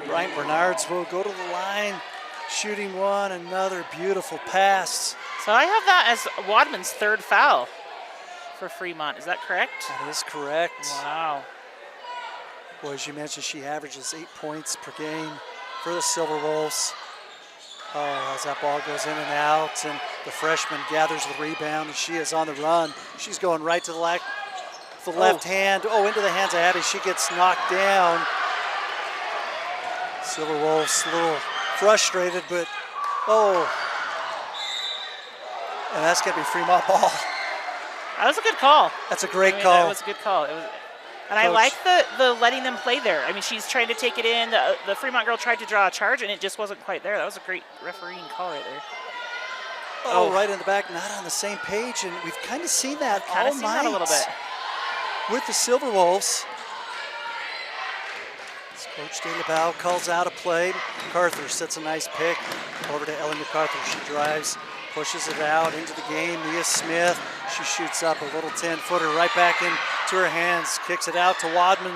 Bright Bernards will go to the line, shooting one, another beautiful pass. So I have that as Wadman's third foul for Fremont. Is that correct? That is correct. Wow. Well, as you mentioned, she averages 8 points per game for the Silverwolves. Oh, as that ball goes in and out, and the freshman gathers the rebound, and she is on the run. She's going right to the left hand. Oh, into the hands of Abby. She gets knocked down. Silverwolves a little frustrated, but and that's going to be Fremont ball. That was a good call. That's a great call. That was a good call. It was, and Coach. I like the letting them play there. I mean, she's trying to take it in. The Fremont girl tried to draw a charge, and it just wasn't quite there. That was a great refereeing call right there. Oh, right in the back, not on the same page, and we've kind of seen that all night that a little bit with the Silverwolves. Coach De La Bow calls out a play. MacArthur sets a nice pick over to Ellie MacArthur. She drives, pushes it out into the game. Mia Smith, she shoots up a little 10-footer right back into her hands. Kicks it out to Wadman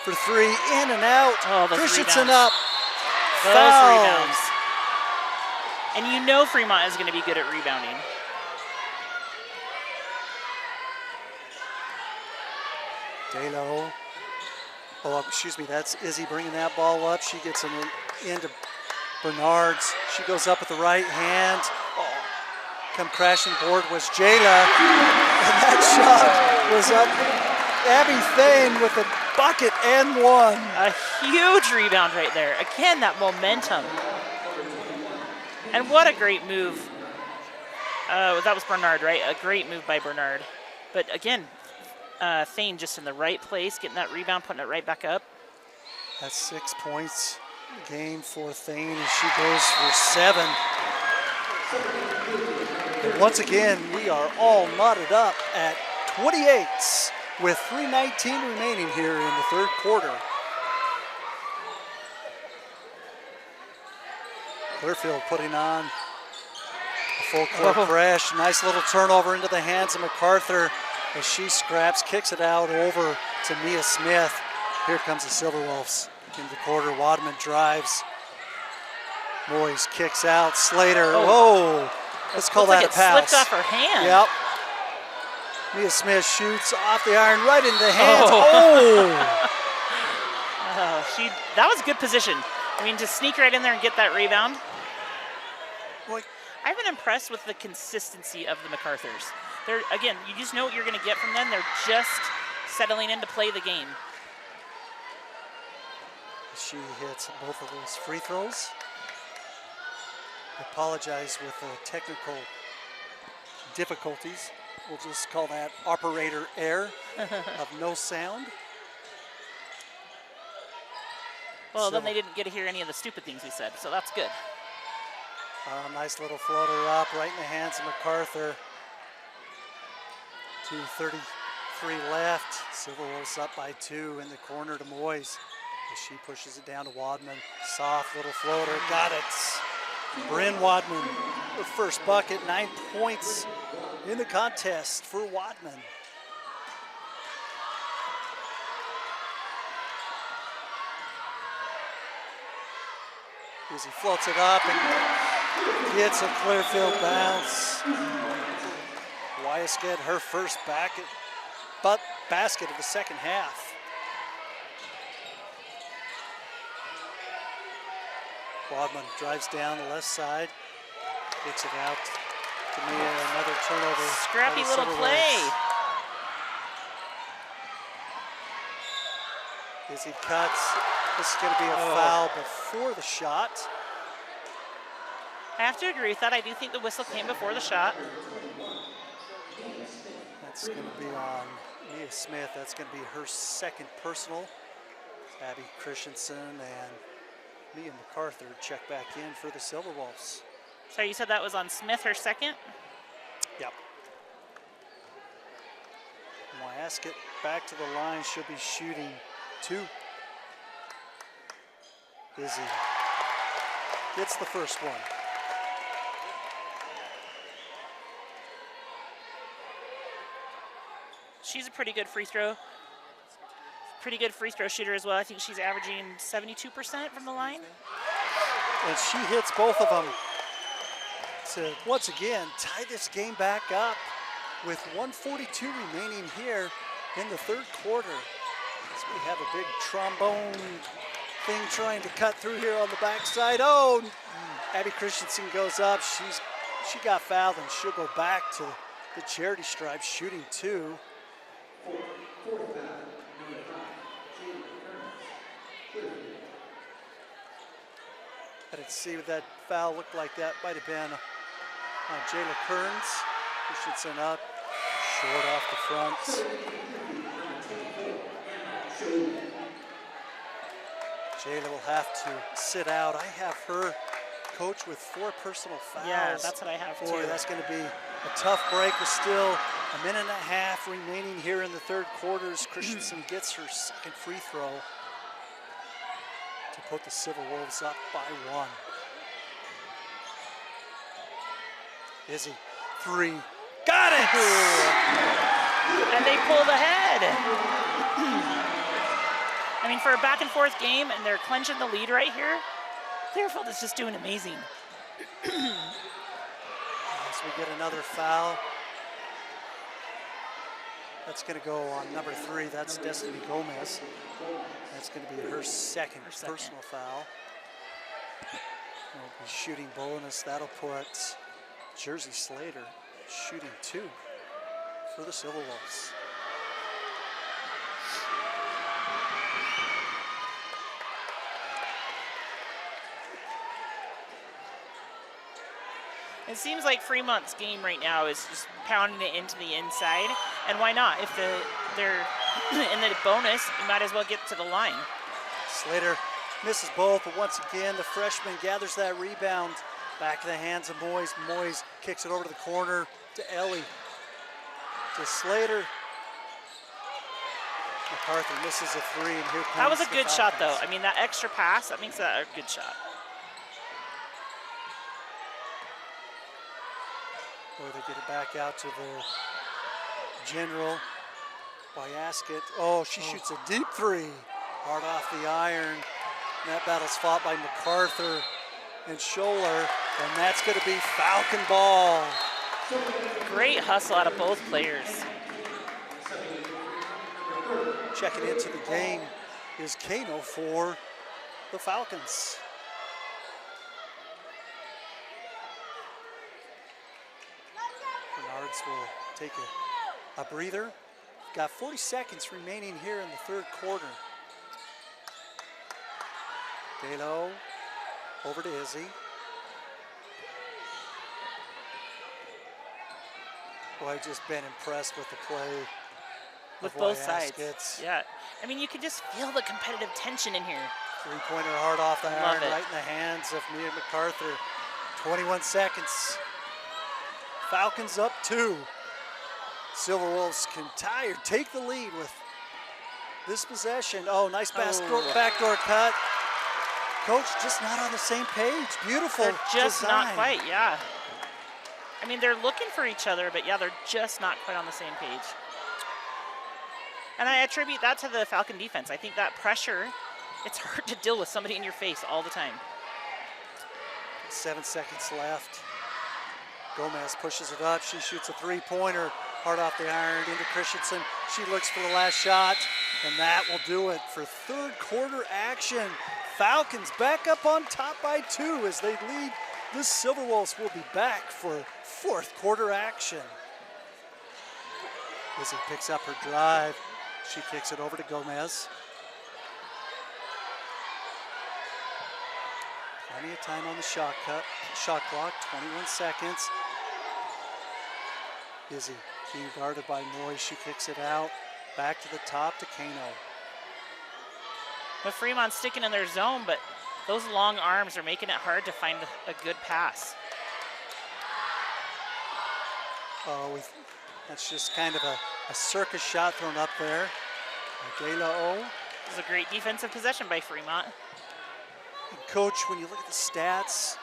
for three, in and out. Oh, those Christensen rebounds. up. Those Fouled. rebounds. And you know Fremont is going to be good at rebounding. Dalo. Oh, excuse me, that's Izzy bringing that ball up. She gets into Bernards. She goes up with the right hand. Oh, come crashing board was Jayla. And that shot was up. Abby Thane with a bucket and one. A huge rebound right there. Again, that momentum. And what a great move. That was Bernard, right? A great move by Bernard. But again, Thane just in the right place, getting that rebound, putting it right back up. That's 6 points a game for Thane as she goes for 7. And once again, we are all knotted up at 28 with 3:19 remaining here in the third quarter. Clearfield putting on a full court press. Nice little turnover into the hands of MacArthur as she scraps, kicks it out over to Mia Smith. Here comes the Silverwolves into the quarter. Wadman drives. Moyes kicks out. Slater, whoa. Let's call that a pass. Slipped off her hand. Yep. Mia Smith shoots off the iron right into the hands. That was good position. I mean, to sneak right in there and get that rebound. Boy. I've been impressed with the consistency of the MacArthurs. They're, again, you just know what you're going to get from them. They're just settling in to play the game. She hits both of those free throws. I apologize with the technical difficulties. We'll just call that operator error of no sound. Well, then they didn't get to hear any of the stupid things we said, so that's good. Nice little floater up right in the hands of MacArthur. 2:33 left. Silverwolves up by 2 in the corner to Moyes as she pushes it down to Wadman. Soft little floater, got it. Bryn Wadman with first bucket, 9 points in the contest for Wadman. As he floats it up and gets a Clearfield bounce. Wyas get her first basket of the second half. Wadman drives down the left side, kicks it out to Mia, another turnover. Scrappy little play. Izzy cuts. This is going to be a foul before the shot. I have to agree with that. I do think the whistle came before the shot. That's going to be on Mia Smith. That's going to be her second personal. Abby Christensen and Mia MacArthur check back in for the Silverwolves. So you said that was on Smith, her second? Yep. Wyaskett back to the line. She'll be shooting 2. Izzy gets the first one. She's a pretty good free throw shooter as well. I think she's averaging 72% from the line. And she hits both of them to, once again, tie this game back up with 1:42 remaining here in the third quarter. So we have a big trombone thing trying to cut through here on the backside. Oh, Abby Christensen goes up. She got fouled, and she'll go back to the charity stripe, shooting 2. I didn't see what that foul looked like. That might have been on Jayla Kearns. Christensen up, short off the front. Jayla will have to sit out. I have her coach with 4 personal fouls. Yeah, that's what I have Boy, too. that's going to be a tough break with still a minute and a half remaining here in the third quarter as Christensen gets her second free throw to put the Silverwolves up by 1. Izzy, 3, got it! And they pulled ahead. I mean, for a back and forth game, and they're clenching the lead right here, Clearfield is just doing amazing. As we get another foul. That's going to go on number 3. That's Destiny Gomez. That's going to be her second personal foul. We'll be shooting bonus. That'll put Jersey Slater shooting 2 for the Silverwolves. It seems like Fremont's game right now is just pounding it into the inside, and why not? If they're in the bonus, you might as well get to the line. Slater misses both, but once again, the freshman gathers that rebound. Back in the hands of Moyes. Moyes kicks it over to the corner to Ellie. To Slater. MacArthur misses a 3, and here comes That was a the good shot, though. Falcons. I mean, that extra pass, that makes that a good shot. Or they get it back out to the general. Wyaskett. Oh, she shoots a deep 3. Hard off the iron. And that battle's fought by MacArthur and Scholler. And that's going to be Falcon ball. Great hustle out of both players. Checking into the game is Kano for the Falcons. Bernards will take a breather. Got 40 seconds remaining here in the third quarter. Dalo over to Izzy. Boy, I've just been impressed with the play With of both Wyaskett. sides. Yeah. I mean, you can just feel the competitive tension in here. 3-pointer hard off the Love iron, it. right in the hands of Mia MacArthur. 21 seconds. Falcons up 2. Silverwolves can tie or take the lead with this possession. Oh, nice backdoor cut. Coach just not on the same page. Beautiful They're just not design. quite, yeah. I mean, they're looking for each other, but yeah, they're just not quite on the same page. And I attribute that to the Falcon defense. I think that pressure, it's hard to deal with somebody in your face all the time. 7 seconds left. Gomez pushes it up. She shoots a 3-pointer. Hard off the iron into Christensen. She looks for the last shot, and that will do it for third quarter action. Falcons back up on top by 2 as they lead. The Silverwolves will be back for fourth quarter action. Izzy picks up her drive. She kicks it over to Gomez. Plenty of time on the shot clock, 21 seconds. Izzy being guarded by Noyes. She kicks it out. Back to the top to Kano. But Fremont's sticking in their zone, but those long arms are making it hard to find a good pass. Oh, that's just kind of a circus shot thrown up there. De La O. This is a great defensive possession by Fremont. And Coach, when you look at the stats,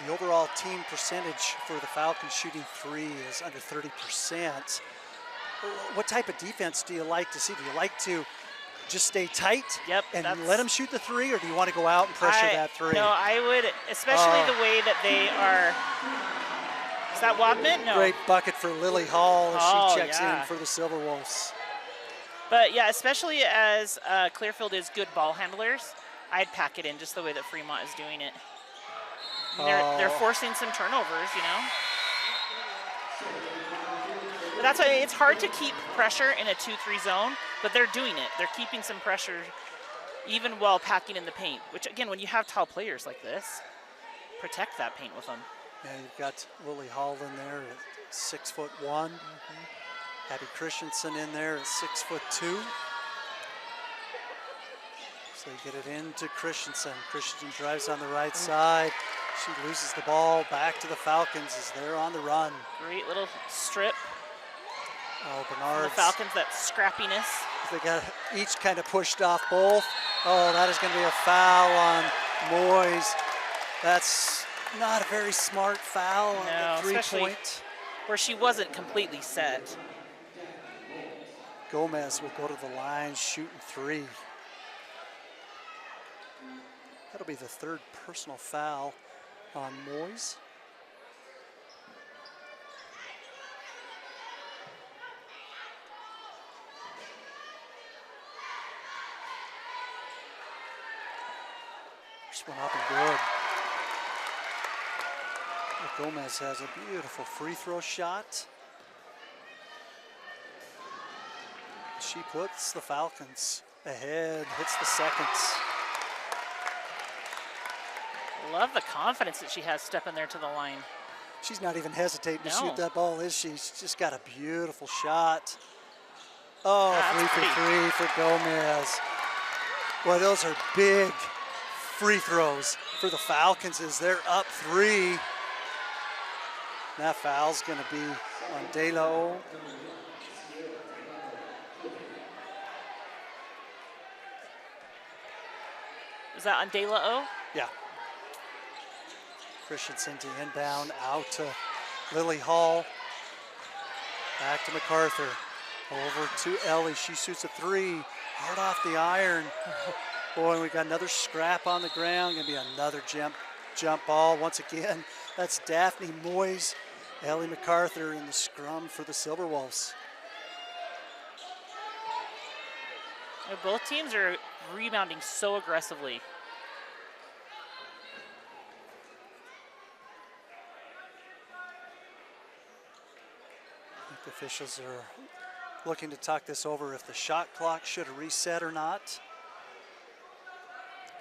the overall team percentage for the Falcons shooting three is under 30%. What type of defense do you like to see? Do you like to just stay tight and let them shoot the three, or do you want to go out and pressure that three? No, I would, especially the way that they are. Is that Wadman? No. Great bucket for Lily Hall as she checks in for the Silverwolves. But yeah, especially as Clearfield is good ball handlers, I'd pack it in just the way that Fremont is doing it. They're forcing some turnovers, you know. But that's why it's hard to keep pressure in a 2-3 zone, but they're doing it. They're keeping some pressure even while packing in the paint, which again, when you have tall players like this, protect that paint with them. Yeah, you've got Lily Hall in there at 6'1". Abby Christensen in there at 6'2". So you get it into Christensen. Christensen drives on the right side. She loses the ball back to the Falcons as they're on the run. Great little strip. Oh, Bernard. The Falcons, that scrappiness. They got each kind of pushed off both. Oh, that is going to be a foul on Moyes. That's not a very smart foul on the three-point. Where she wasn't completely set. Gomez will go to the line, shooting three. That'll be the third personal foul on Moyes. First one up and good. Gomez has a beautiful free throw shot. She puts the Falcons ahead, hits the seconds. Love the confidence that she has stepping there to the line. She's not even hesitating to shoot that ball, is she? She's just got a beautiful shot. Oh, 3 for 3 for Gomez. Boy, those are big free throws for the Falcons as they're up 3. That foul's going to be on De La O. Is that on De La O? Yeah. Christensen to inbound, out to Lily Hall. Back to MacArthur. Over to Ellie. She shoots a 3. Hard off the iron. Boy, we got another scrap on the ground. Gonna be another jump ball once again. That's Daphne Moyes, Ellie MacArthur in the scrum for the Silverwolves. Both teams are rebounding so aggressively. I think the officials are looking to talk this over if the shot clock should have reset or not.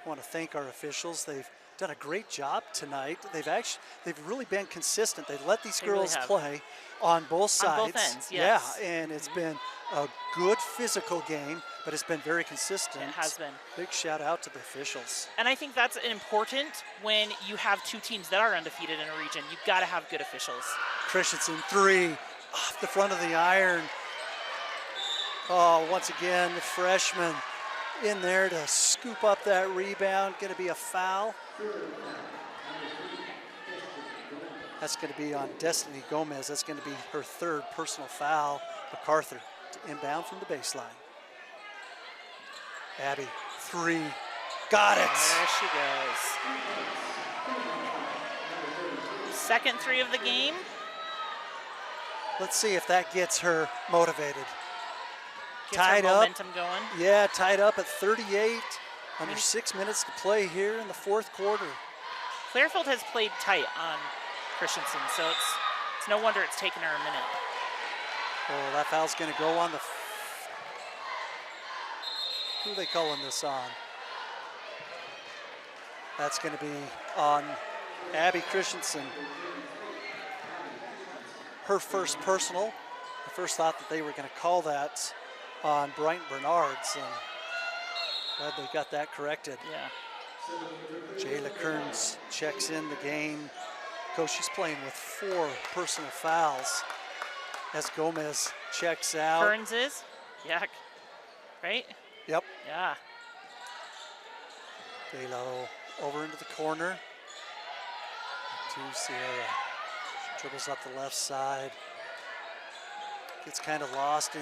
I want to thank our officials. They've done a great job tonight. They've really been consistent. They've let these girls play on both sides. On both ends, yes. Yeah, and it's been a good physical game, but it's been very consistent. It has been. Big shout out to the officials. And I think that's important when you have two teams that are undefeated in a region. You've got to have good officials. Christensen 3 off the front of the iron. Oh, once again, the freshman in there to scoop up that rebound. Going to be a foul. That's going to be on Destiny Gomez. That's going to be her third personal foul. MacArthur to inbound from the baseline. Abby, 3. Got it. There she goes. Second 3 of the game. Let's see if that gets her motivated. Gets tied her up. momentum going. Yeah, tied up at 38. Under 6 minutes to play here in the fourth quarter. Clearfield has played tight on Christensen, so it's no wonder it's taken her a minute. Oh, that foul's going to go on the... Who are they calling this on? That's going to be on Abby Christensen. Her first personal. I first thought that they were going to call that on Bryant Bernards, and glad they got that corrected. Yeah. Jayla Kearns checks in the game. Coach, she's playing with 4 personal fouls as Gomez checks out. Kearns is? Yeah. Right? Yep. Yeah. Delo over into the corner to Sierra. She dribbles up the left side. Gets kind of lost in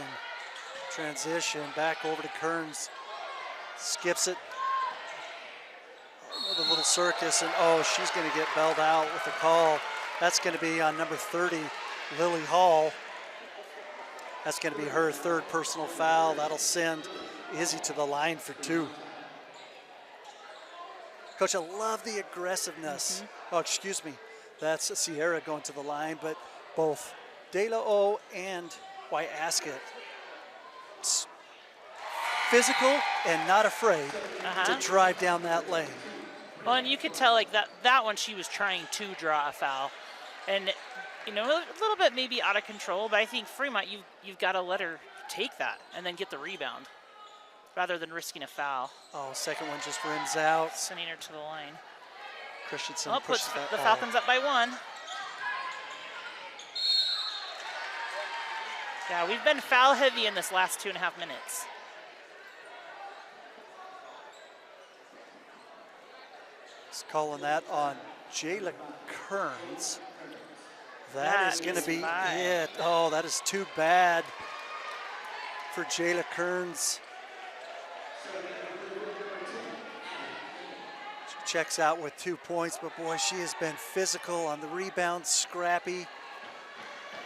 transition. Back over to Kearns. Skips it. Another little circus, and oh, she's going to get bailed out with a call. That's going to be on number 30, Lily Hall. That's going to be her 3rd personal foul. That'll send Izzy to the line for 2. Coach, I love the aggressiveness. Oh, excuse me. That's Sierra going to the line, but both De La O and Wyaskett physical and not afraid to drive down that lane. Well, and you could tell like that one she was trying to draw a foul, and you know, a little bit maybe out of control. But I think Fremont, you've got to let her take that and then get the rebound, rather than risking a foul. Oh, second one just rims out. Sending her to the line. Christensen puts pushes that the Falcons up by 1. Yeah, we've been foul heavy in this last 2.5 minutes. Just calling that on Jayla Kearns. That is going to be it. Oh, that is too bad for Jayla Kearns. She checks out with 2 points, but boy, she has been physical on the rebound, scrappy.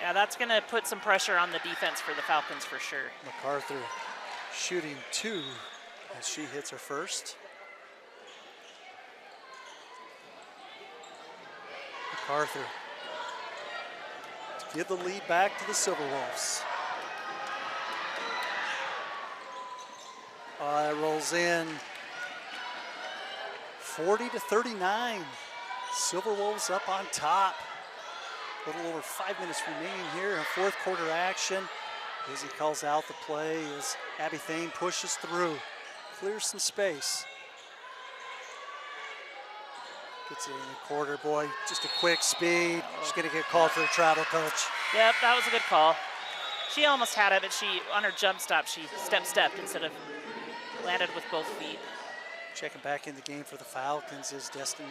Yeah, that's going to put some pressure on the defense for the Falcons for sure. MacArthur shooting 2 as she hits her first. MacArthur to give the lead back to the Silverwolves. It rolls in 40-39. Silverwolves up on top. A little over 5 minutes remaining here in 4th quarter action. Izzy calls out the play as Abby Thane pushes through, clears some space. Gets it in the quarter, boy, just a quick speed. She's gonna get called for a travel, coach. Yep, that was a good call. She almost had it, but she, on her jump stop, she stepped instead of landed with both feet. Checking back in the game for the Falcons is Destiny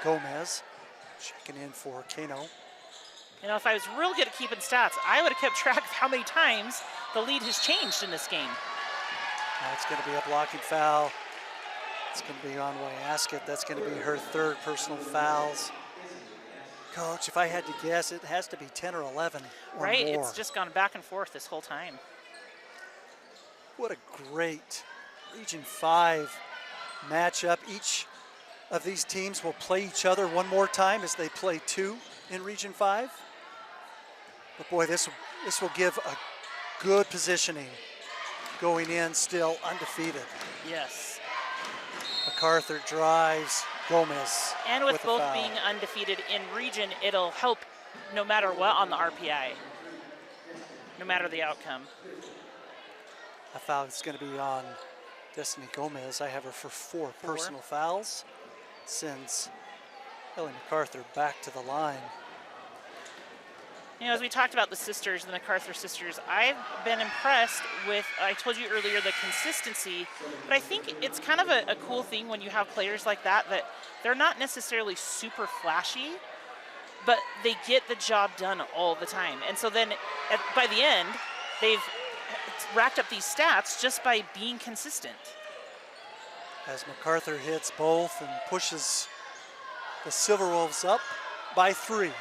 Gomez. Checking in for Kano. You know, if I was real good at keeping stats, I would have kept track of how many times the lead has changed in this game. That's going to be a blocking foul. It's going to be on Wyaskett. That's going to be her 3rd personal fouls. Coach, if I had to guess, it has to be 10 or 11 or right, more. It's just gone back and forth this whole time. What a great Region 5 matchup. Each of these teams will play each other one more time as they play 2 in Region 5. But boy, this will give a good positioning going in, still undefeated. Yes. MacArthur drives Gomez. And with a both foul. being undefeated in region, it'll help no matter what on the RPI, no matter the outcome. A foul is going to be on Destiny Gomez. I have her for 4 personal fouls. Sends Ellie MacArthur back to the line. You know, as we talked about the sisters, the MacArthur sisters, I've been impressed with, I told you earlier, the consistency, but I think it's kind of a cool thing when you have players like that they're not necessarily super flashy, but they get the job done all the time. And so then by the end, they've racked up these stats just by being consistent. As MacArthur hits both and pushes the Silverwolves up by 3.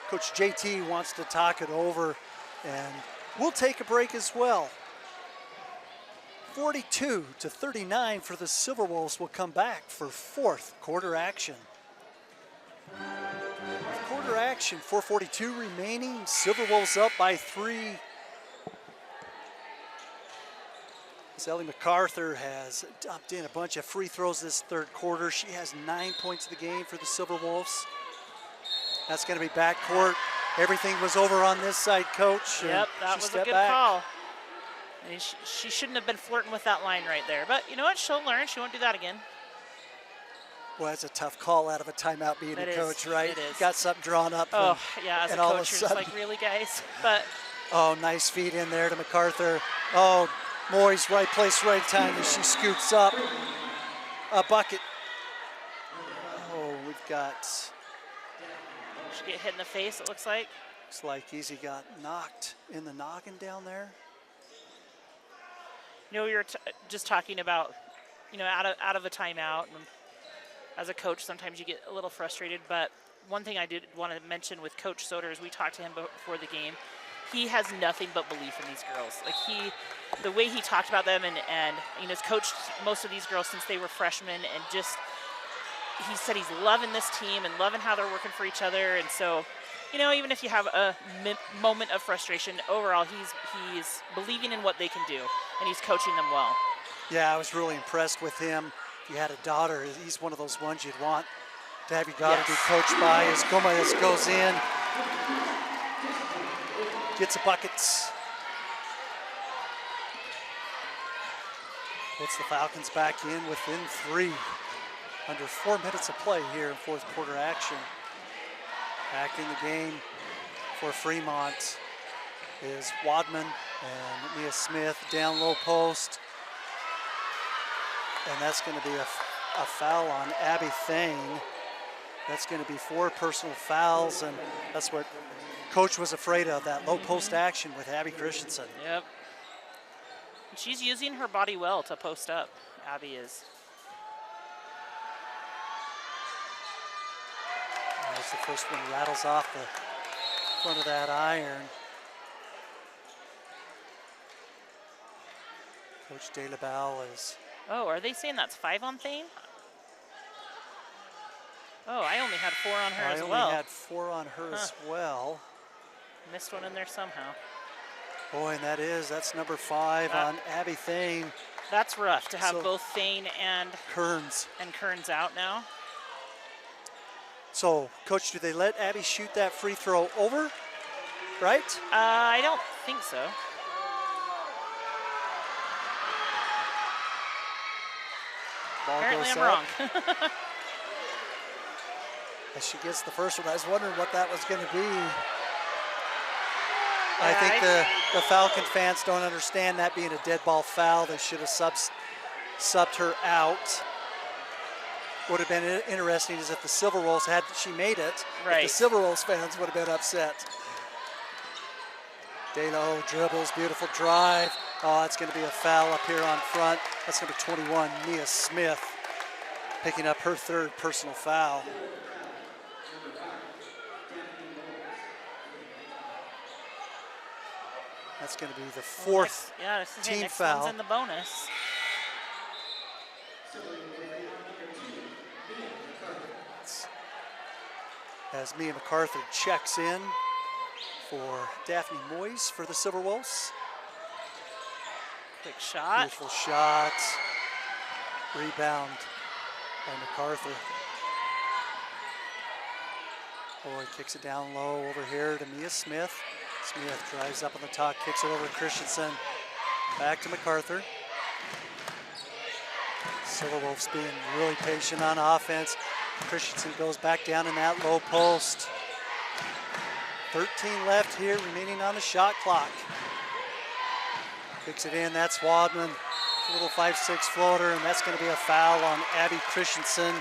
Coach JT wants to talk it over, and we'll take a break as well. 42-39 for the Silverwolves. Will come back for 4th quarter action. 4th quarter action, 4:42 remaining. Silverwolves up by 3. Sally MacArthur has dumped in a bunch of free throws this third quarter. She has 9 points of the game for the Silverwolves. That's going to be backcourt. Everything was over on this side, Coach. Yep, that was a good call. I mean, she shouldn't have been flirting with that line right there. But you know what? She'll learn. She won't do that again. Well, that's a tough call out of a timeout being a coach, right? It is. Got something drawn up. Oh, yeah, as a all coach, you're just like, really, guys? But oh, nice feed in there to MacArthur. Oh, Moyes, right place, right time as she scoops up a bucket. Oh, we've got... She get hit in the face, it looks like. Looks like Easy got knocked in the noggin down there. You know, we were just talking about, you know, out of a timeout. And as a coach, sometimes you get a little frustrated. But one thing I did want to mention with Coach Soder is we talked to him before the game. He has nothing but belief in these girls. Like the way he talked about them and you know, has coached most of these girls since they were freshmen, and just he said he's loving this team and loving how they're working for each other. And so, you know, even if you have a moment of frustration, overall he's believing in what they can do, and he's coaching them well. Yeah, I was really impressed with him. If you had a daughter, he's one of those ones you'd want to have your daughter be coached by. As Gomez goes in, gets the buckets. Puts the Falcons back in within 3. Under 4 minutes of play here in fourth quarter action. Back in the game for Fremont is Wadman and Mia Smith down low post. And that's going to be a foul on Abby Thane. That's going to be 4 personal fouls, and that's what Coach was afraid of, that low post action with Abby Christensen. Yep. She's using her body well to post up, Abby is. As the first one rattles off the front of that iron. Coach De La Balle is... Oh, are they saying that's 5 on Thane? Oh, I only had 4 on her as well. I only had 4 on her as well. Missed one in there somehow. Boy, and that's number 5 on Abby Thane. That's rough to have both Thane and Kearns out now. So, Coach, do they let Abby shoot that free throw over, right? I don't think so. Ball Apparently goes I'm up. wrong. As she gets the first one, I was wondering what that was going to be. I think the Falcon fans don't understand that being a dead ball foul. They should have subbed her out. Would have been interesting is if the Silverwolves had she made it. Right. If the Silverwolves fans would have been upset. Dano dribbles, beautiful drive. Oh, it's going to be a foul up here on front. That's number 21, Mia Smith, picking up her 3rd personal foul. That's going to be the 4th team next foul. One's in the bonus. As Mia MacArthur checks in for Daphne Moyes for the Silverwolves. Quick shot. Beautiful shot. Rebound by MacArthur. Boy, kicks it down low over here to Mia Smith. Smith drives up on the top, kicks it over to Christensen. Back to MacArthur. Silverwolves being really patient on offense. Christensen goes back down in that low post. 13 left here, remaining on the shot clock. Kicks it in, that's Wadman. A little 5-6 floater, and that's going to be a foul on Abby Christensen.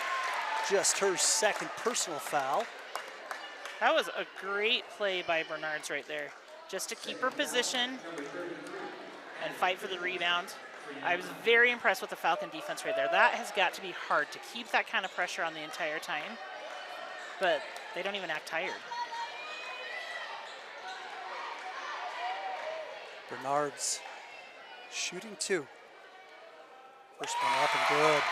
Just her 2nd personal foul. That was a great play by Bernards right there. Just to keep her position and fight for the rebound. I was very impressed with the Falcon defense right there. That has got to be hard to keep that kind of pressure on the entire time. But they don't even act tired. Bernards shooting 2. First one up and good.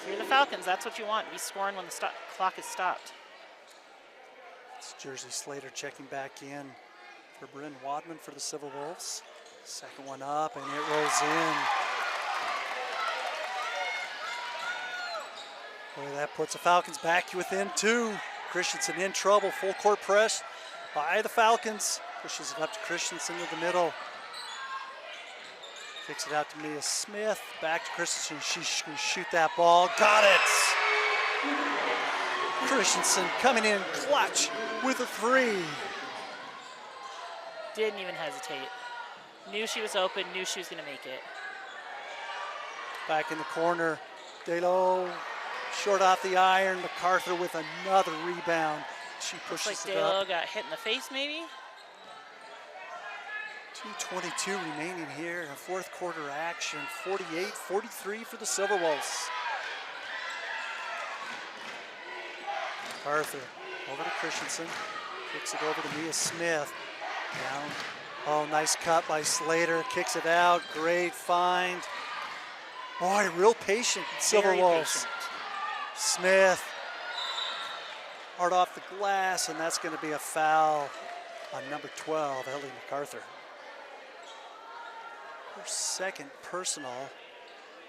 If you're the Falcons, that's what you want. Be scoring when the clock is stopped. It's Jersey Slater checking back in for Bryn Wadman for the Silverwolves. Second one up, and it rolls in. Boy, that puts the Falcons back within 2. Christensen in trouble, full court press by the Falcons. Pushes it up to Christensen in the middle. Kicks it out to Mia Smith. Back to Christensen. She can shoot that ball. Got it! Christensen coming in clutch with a 3. Didn't even hesitate. Knew she was open, knew she was going to make it. Back in the corner. Delo short off the iron. MacArthur with another rebound. She pushes Looks like it up. Delo got hit in the face maybe. 2:22 remaining here in fourth quarter action. 48-43 for the Silverwolves. MacArthur over to Christensen. Kicks it over to Mia Smith. Down. Oh, nice cut by Slater. Kicks it out. Great find. Boy, real patient Silverwolves. Smith. Hard off the glass, and that's going to be a foul on number 12, Ellie MacArthur. Her second personal.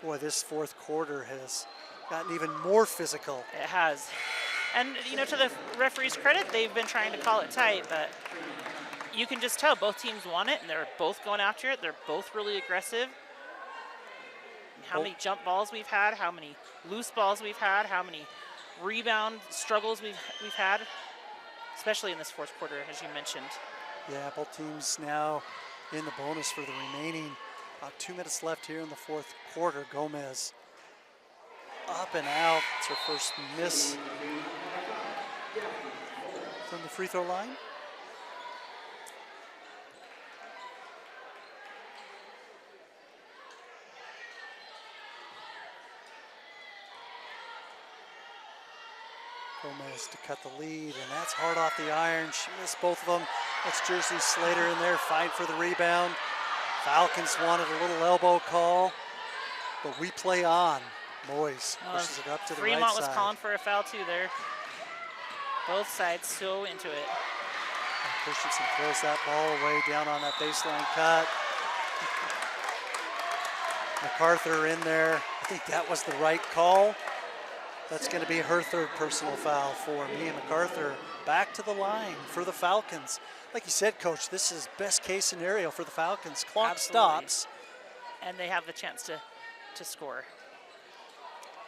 Boy, this fourth quarter has gotten even more physical. It has. And, you know, to the referee's credit, they've been trying to call it tight, but you can just tell both teams want it, and they're both going after it. They're both really aggressive. How many jump balls we've had, how many loose balls we've had, how many rebound struggles we've had, especially in this fourth quarter, as you mentioned. Yeah, both teams now in the bonus for the remaining. About 2 minutes left here in the fourth quarter. Gomez up and out. It's her first miss from the free throw line. Gomez to cut the lead, and that's hard off the iron. She missed both of them. That's Jersey Slater in there, fight for the rebound. Falcons wanted a little elbow call, but we play on. Moyes pushes it up to the right side. Fremont was calling for a foul too there. Both sides so into it. And Christensen throws that ball away down on that baseline cut. MacArthur in there. I think that was the right call. That's going to be her third personal foul for Mia MacArthur. Back to the line for the Falcons. Like you said, Coach, this is best case scenario for the Falcons. Clock Absolutely. stops. And they have the chance to score.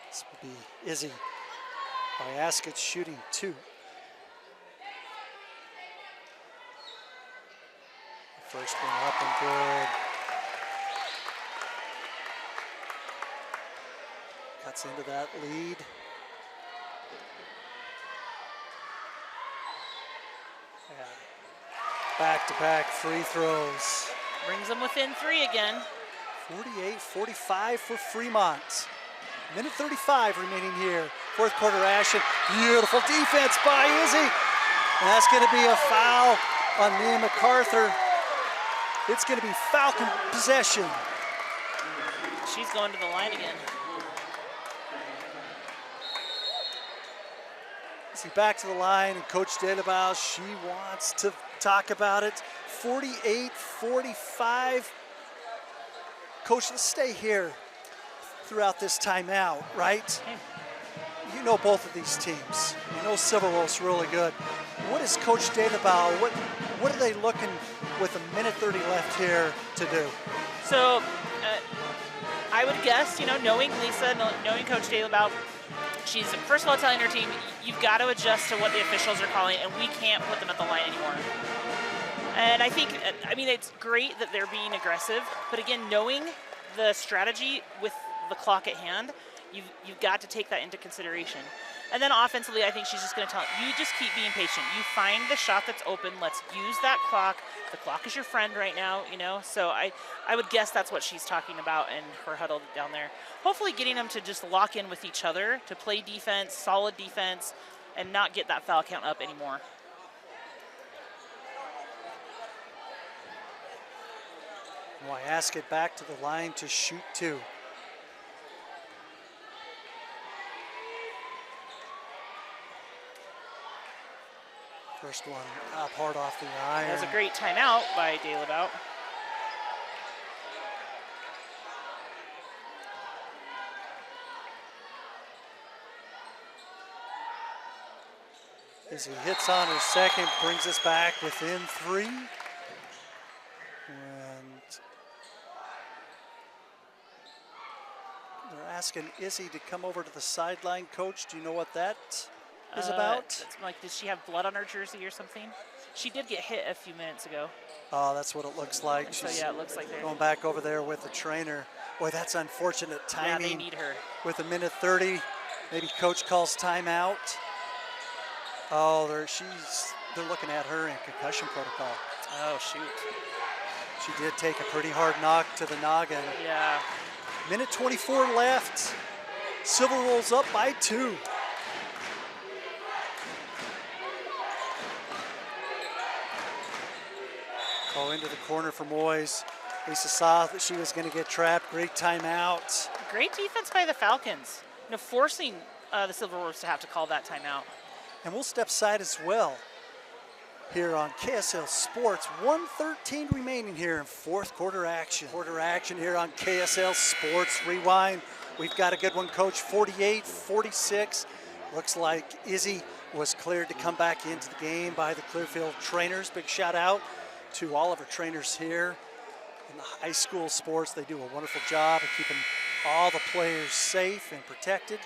This will be Izzy Biasket shooting 2. First one up and good. Cuts into that lead. Back-to-back free throws. Brings them within 3 again. 48-45 for Fremont. Minute 35 remaining here. Fourth quarter action. Beautiful defense by Izzy. And that's going to be a foul on Mia MacArthur. It's going to be Falcon possession. She's going to the line again. Izzy back to the line, and Coach Delabau, she wants to talk about it. 48-45. Coach, let's stay here throughout this timeout, right? You know both of these teams. You know Silverwolves really good. What is Coach Delabau, what are they looking with a minute 30 left here to do? So I would guess, you know, knowing Lisa, knowing Coach Delabau, she's first of all telling her team, you've got to adjust to what the officials are calling, and we can't put them at the line anymore. And I think, I mean, it's great that they're being aggressive, but again, knowing the strategy with the clock at hand, you've got to take that into consideration. And then offensively, I think she's just going to tell you, just keep being patient. You find the shot that's open. Let's use that clock. The clock is your friend right now, you know. So I would guess that's what she's talking about in her huddle down there. Hopefully getting them to just lock in with each other, to play defense, solid defense, and not get that foul count up anymore. Biasket back to the line to shoot 2. First one up hard off the iron. That was a great timeout by Daylibout. As he hits on her second, brings us back within 3. And they're asking Izzy to come over to the sideline. Coach, do you know what that is about? It's like, did she have blood on her jersey or something? She did get hit a few minutes ago. Oh, that's what it looks like. So yeah, it looks like they're going back over there with the trainer. Boy, that's unfortunate timing. Yeah, they need her. With 1:30, maybe coach calls timeout. Oh, they're looking at her in concussion protocol. Oh, shoot. She did take a pretty hard knock to the noggin. Yeah. 1:24 left. Silverwolves up by 2. Oh, into the corner for Moyes. Lisa saw that she was going to get trapped. Great timeout. Great defense by the Falcons. Forcing the Silverwolves to have to call that timeout. And we'll step side as well here on KSL Sports. 1:13 remaining here in fourth quarter action. Quarter action here on KSL Sports Rewind. We've got a good one, Coach. 48-46. Looks like Izzy was cleared to come back into the game by the Clearfield trainers. Big shout out to all of our trainers here in the high school sports. They do a wonderful job of keeping all the players safe and protected.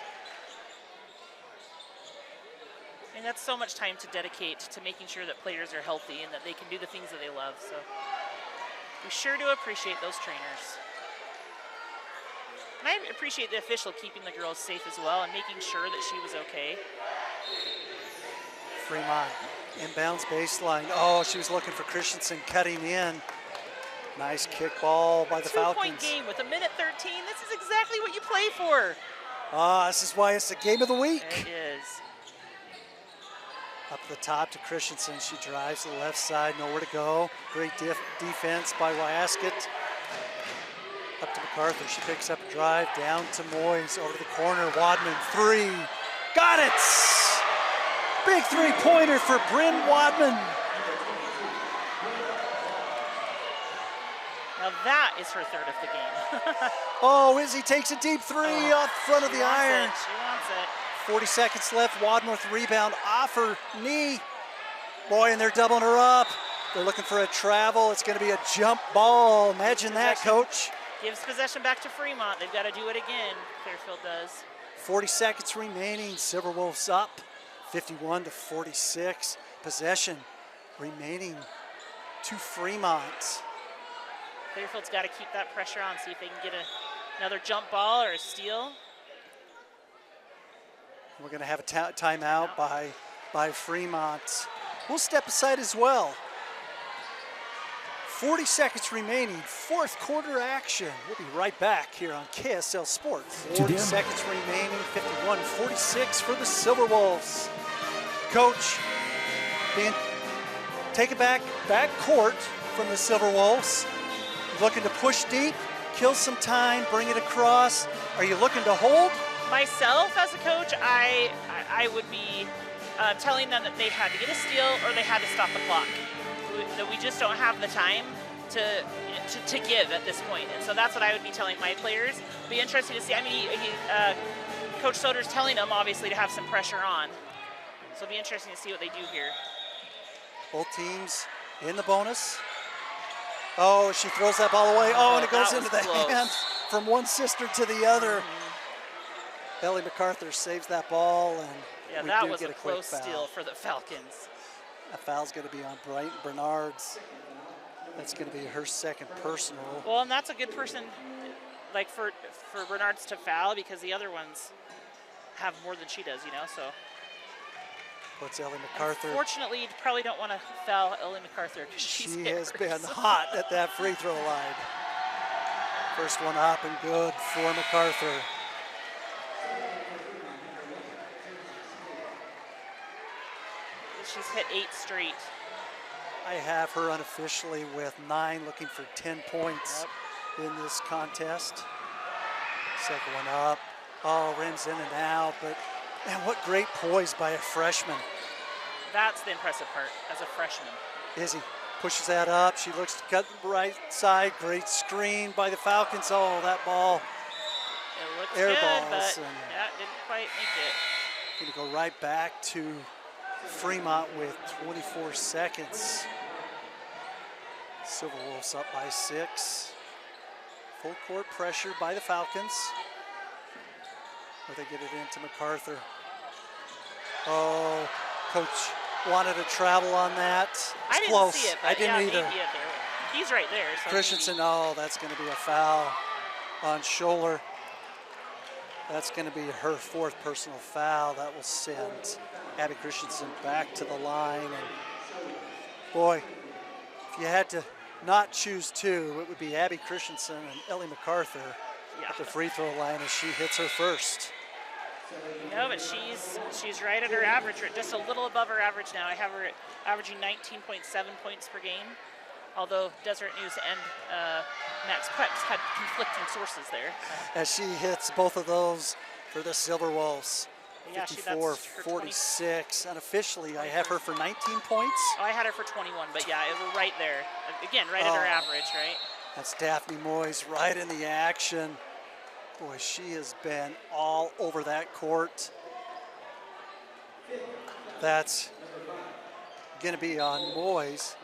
And that's so much time to dedicate to making sure that players are healthy and that they can do the things that they love. So we sure do appreciate those trainers. And I appreciate the official keeping the girls safe as well and making sure that she was okay. Fremont, inbounds baseline. Oh, she was looking for Christensen cutting in. Nice kick ball by the Falcons. 2-point game with 1:13. This is exactly what you play for. This is why it's the game of the week. It is. Up the top to Christensen. She drives to the left side, nowhere to go. Great defense by Wyaskett. Up to MacArthur. She picks up a drive down to Moyes. Over the corner. Wadman, 3. Got it! Big 3-pointer for Bryn Wadman. Now that is her third of the game. Oh, Izzy takes a deep 3 off front of the iron. She wants it. 40 seconds left. Wadman with rebound off her knee. Boy, and they're doubling her up. They're looking for a travel. It's going to be a jump ball. Imagine that, Coach. Gives possession back to Fremont. They've got to do it again. Clearfield does. 40 seconds remaining. Silverwolves up 51-46. Possession remaining to Fremont. Clearfield's got to keep that pressure on, see if they can get another jump ball or a steal. We're going to have a timeout by Fremont. We'll step aside as well. 40 seconds remaining, fourth quarter action. We'll be right back here on KSL Sports. 40 seconds remaining, 51-46 for the Silverwolves. Coach being taken back court from the Silverwolves. Looking to push deep, kill some time, bring it across. Are you looking to hold? Myself, as a coach, I would be telling them that they had to get a steal or they had to stop the clock. That we just don't have the time to give at this point. And so that's what I would be telling my players. It'll be interesting to see. I mean, Coach Soder's telling them, obviously, to have some pressure on. So it'll be interesting to see what they do here. Both teams in the bonus. Oh, she throws that ball away. Oh, and it goes into the hand from one sister to the other. Ellie MacArthur saves that ball, and yeah, that was a close steal for the Falcons. That foul's going to be on Brighton Bernard's. That's going to be her second personal. Well, and that's a good person, like for Bernard's to foul, because the other ones have more than she does, you know. So puts Ellie MacArthur. Unfortunately, you probably don't want to foul Ellie MacArthur because she has been hot at that free throw line. First one up and good for MacArthur. She's hit 8 straight. I have her unofficially with 9, looking for 10 points in this contest. Second one up. Oh, rims in and out, but man, what great poise by a freshman. That's the impressive part as a freshman. Izzy pushes that up. She looks to cut the right side. Great screen by the Falcons. Oh, that ball. It looks Air good, balls, but and yeah, didn't quite make it. going to go right back to Fremont with 24 seconds. Silverwolves up by 6. Full court pressure by the Falcons. Where they get it into MacArthur. Oh, coach wanted to travel on that. It's I didn't close. see it, but I didn't yeah, either. maybe it there. He's right there. So Christensen, maybe. oh, that's going to be a foul on Scholler. That's going to be her 4th personal foul. That will send Abby Christensen back to the line. And boy, if you had to not choose 2, it would be Abby Christensen and Ellie MacArthur at the free throw line as she hits her first. No, but she's right at her average, just a little above her average now. I have her averaging 19.7 points per game. Although Deseret News and Max Preps had conflicting sources there. As she hits both of those for the Silverwolves. Yeah, 54-46. Unofficially, I have her for 19 points. Oh, I had her for 21, but yeah, it was right there. Again, right at her average, right? That's Daphne Moyes right in the action. Boy, she has been all over that court. That's going to be on Moyes.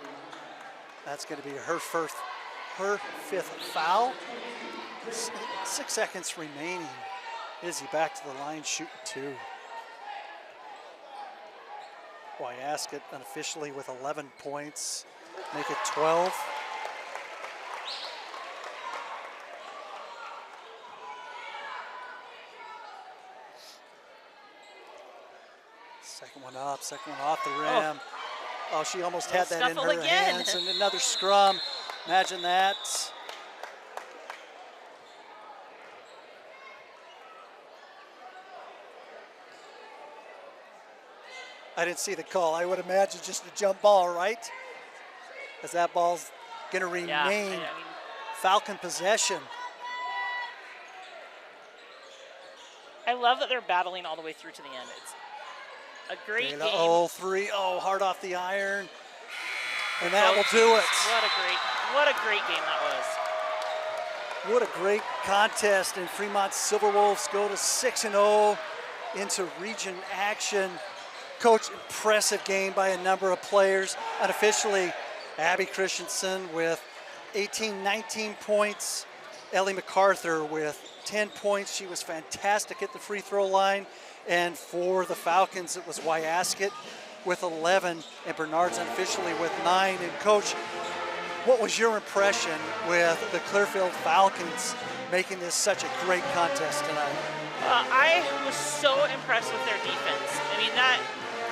That's going to be her 5th foul. 6 seconds remaining. Izzy back to the line, shooting 2. Wyaskett unofficially with 11 points. Make it 12. Second one up, second one off the rim. Oh, she almost had that in her hands. And another scrum. Imagine that. I didn't see the call. I would imagine just a jump ball, right? As that ball's going to remain Falcon possession. I love that they're battling all the way through to the end. It's a great game. Oh, 3. Oh, hard off the iron. And that will do it. What a great game that was. What a great contest. And Fremont Silverwolves go to 6-0 into region action. Coach, impressive game by a number of players. Unofficially, Abby Christensen with 19 points. Ellie MacArthur with 10 points. She was fantastic at the free throw line. And for the Falcons, it was Wyaskett with 11 and Bernard's unofficially with 9. And Coach, what was your impression with the Clearfield Falcons making this such a great contest tonight? I was so impressed with their defense. I mean,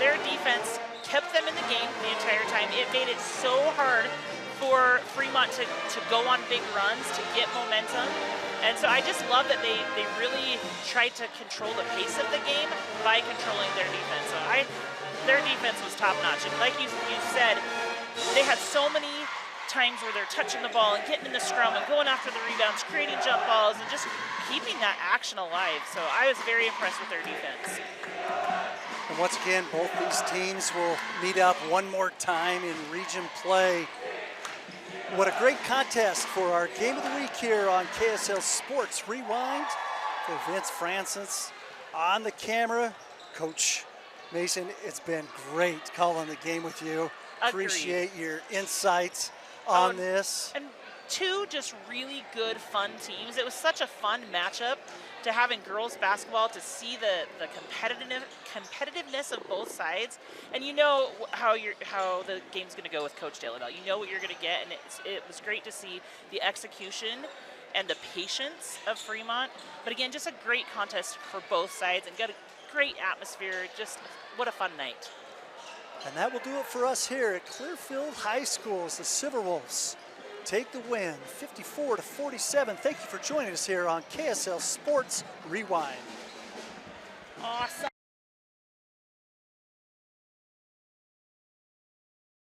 their defense kept them in the game the entire time. It made it so hard for Fremont to go on big runs, to get momentum. And so I just love that they really tried to control the pace of the game by controlling their defense. So their defense was top-notch. And like you said, they had so many times where they're touching the ball and getting in the scrum and going after the rebounds, creating jump balls, and just keeping that action alive. So I was very impressed with their defense. And once again, both these teams will meet up one more time in region play. What a great contest for our Game of the Week here on KSL Sports Rewind. For Vince Francis on the camera. Coach Mason, it's been great calling the game with you. Agreed. Appreciate your insights on this. And 2 just really good, fun teams. It was such a fun matchup to have in girls basketball, to see the competitiveness of both sides, and you know how the game's going to go with Coach Dalebell. You know what you're going to get, and it was great to see the execution and the patience of Fremont. But again, just a great contest for both sides, and got a great atmosphere. Just what a fun night. And that will do it for us here at Clearfield High School as the Silverwolves take the win, 54-47. Thank you for joining us here on KSL Sports Rewind. Awesome.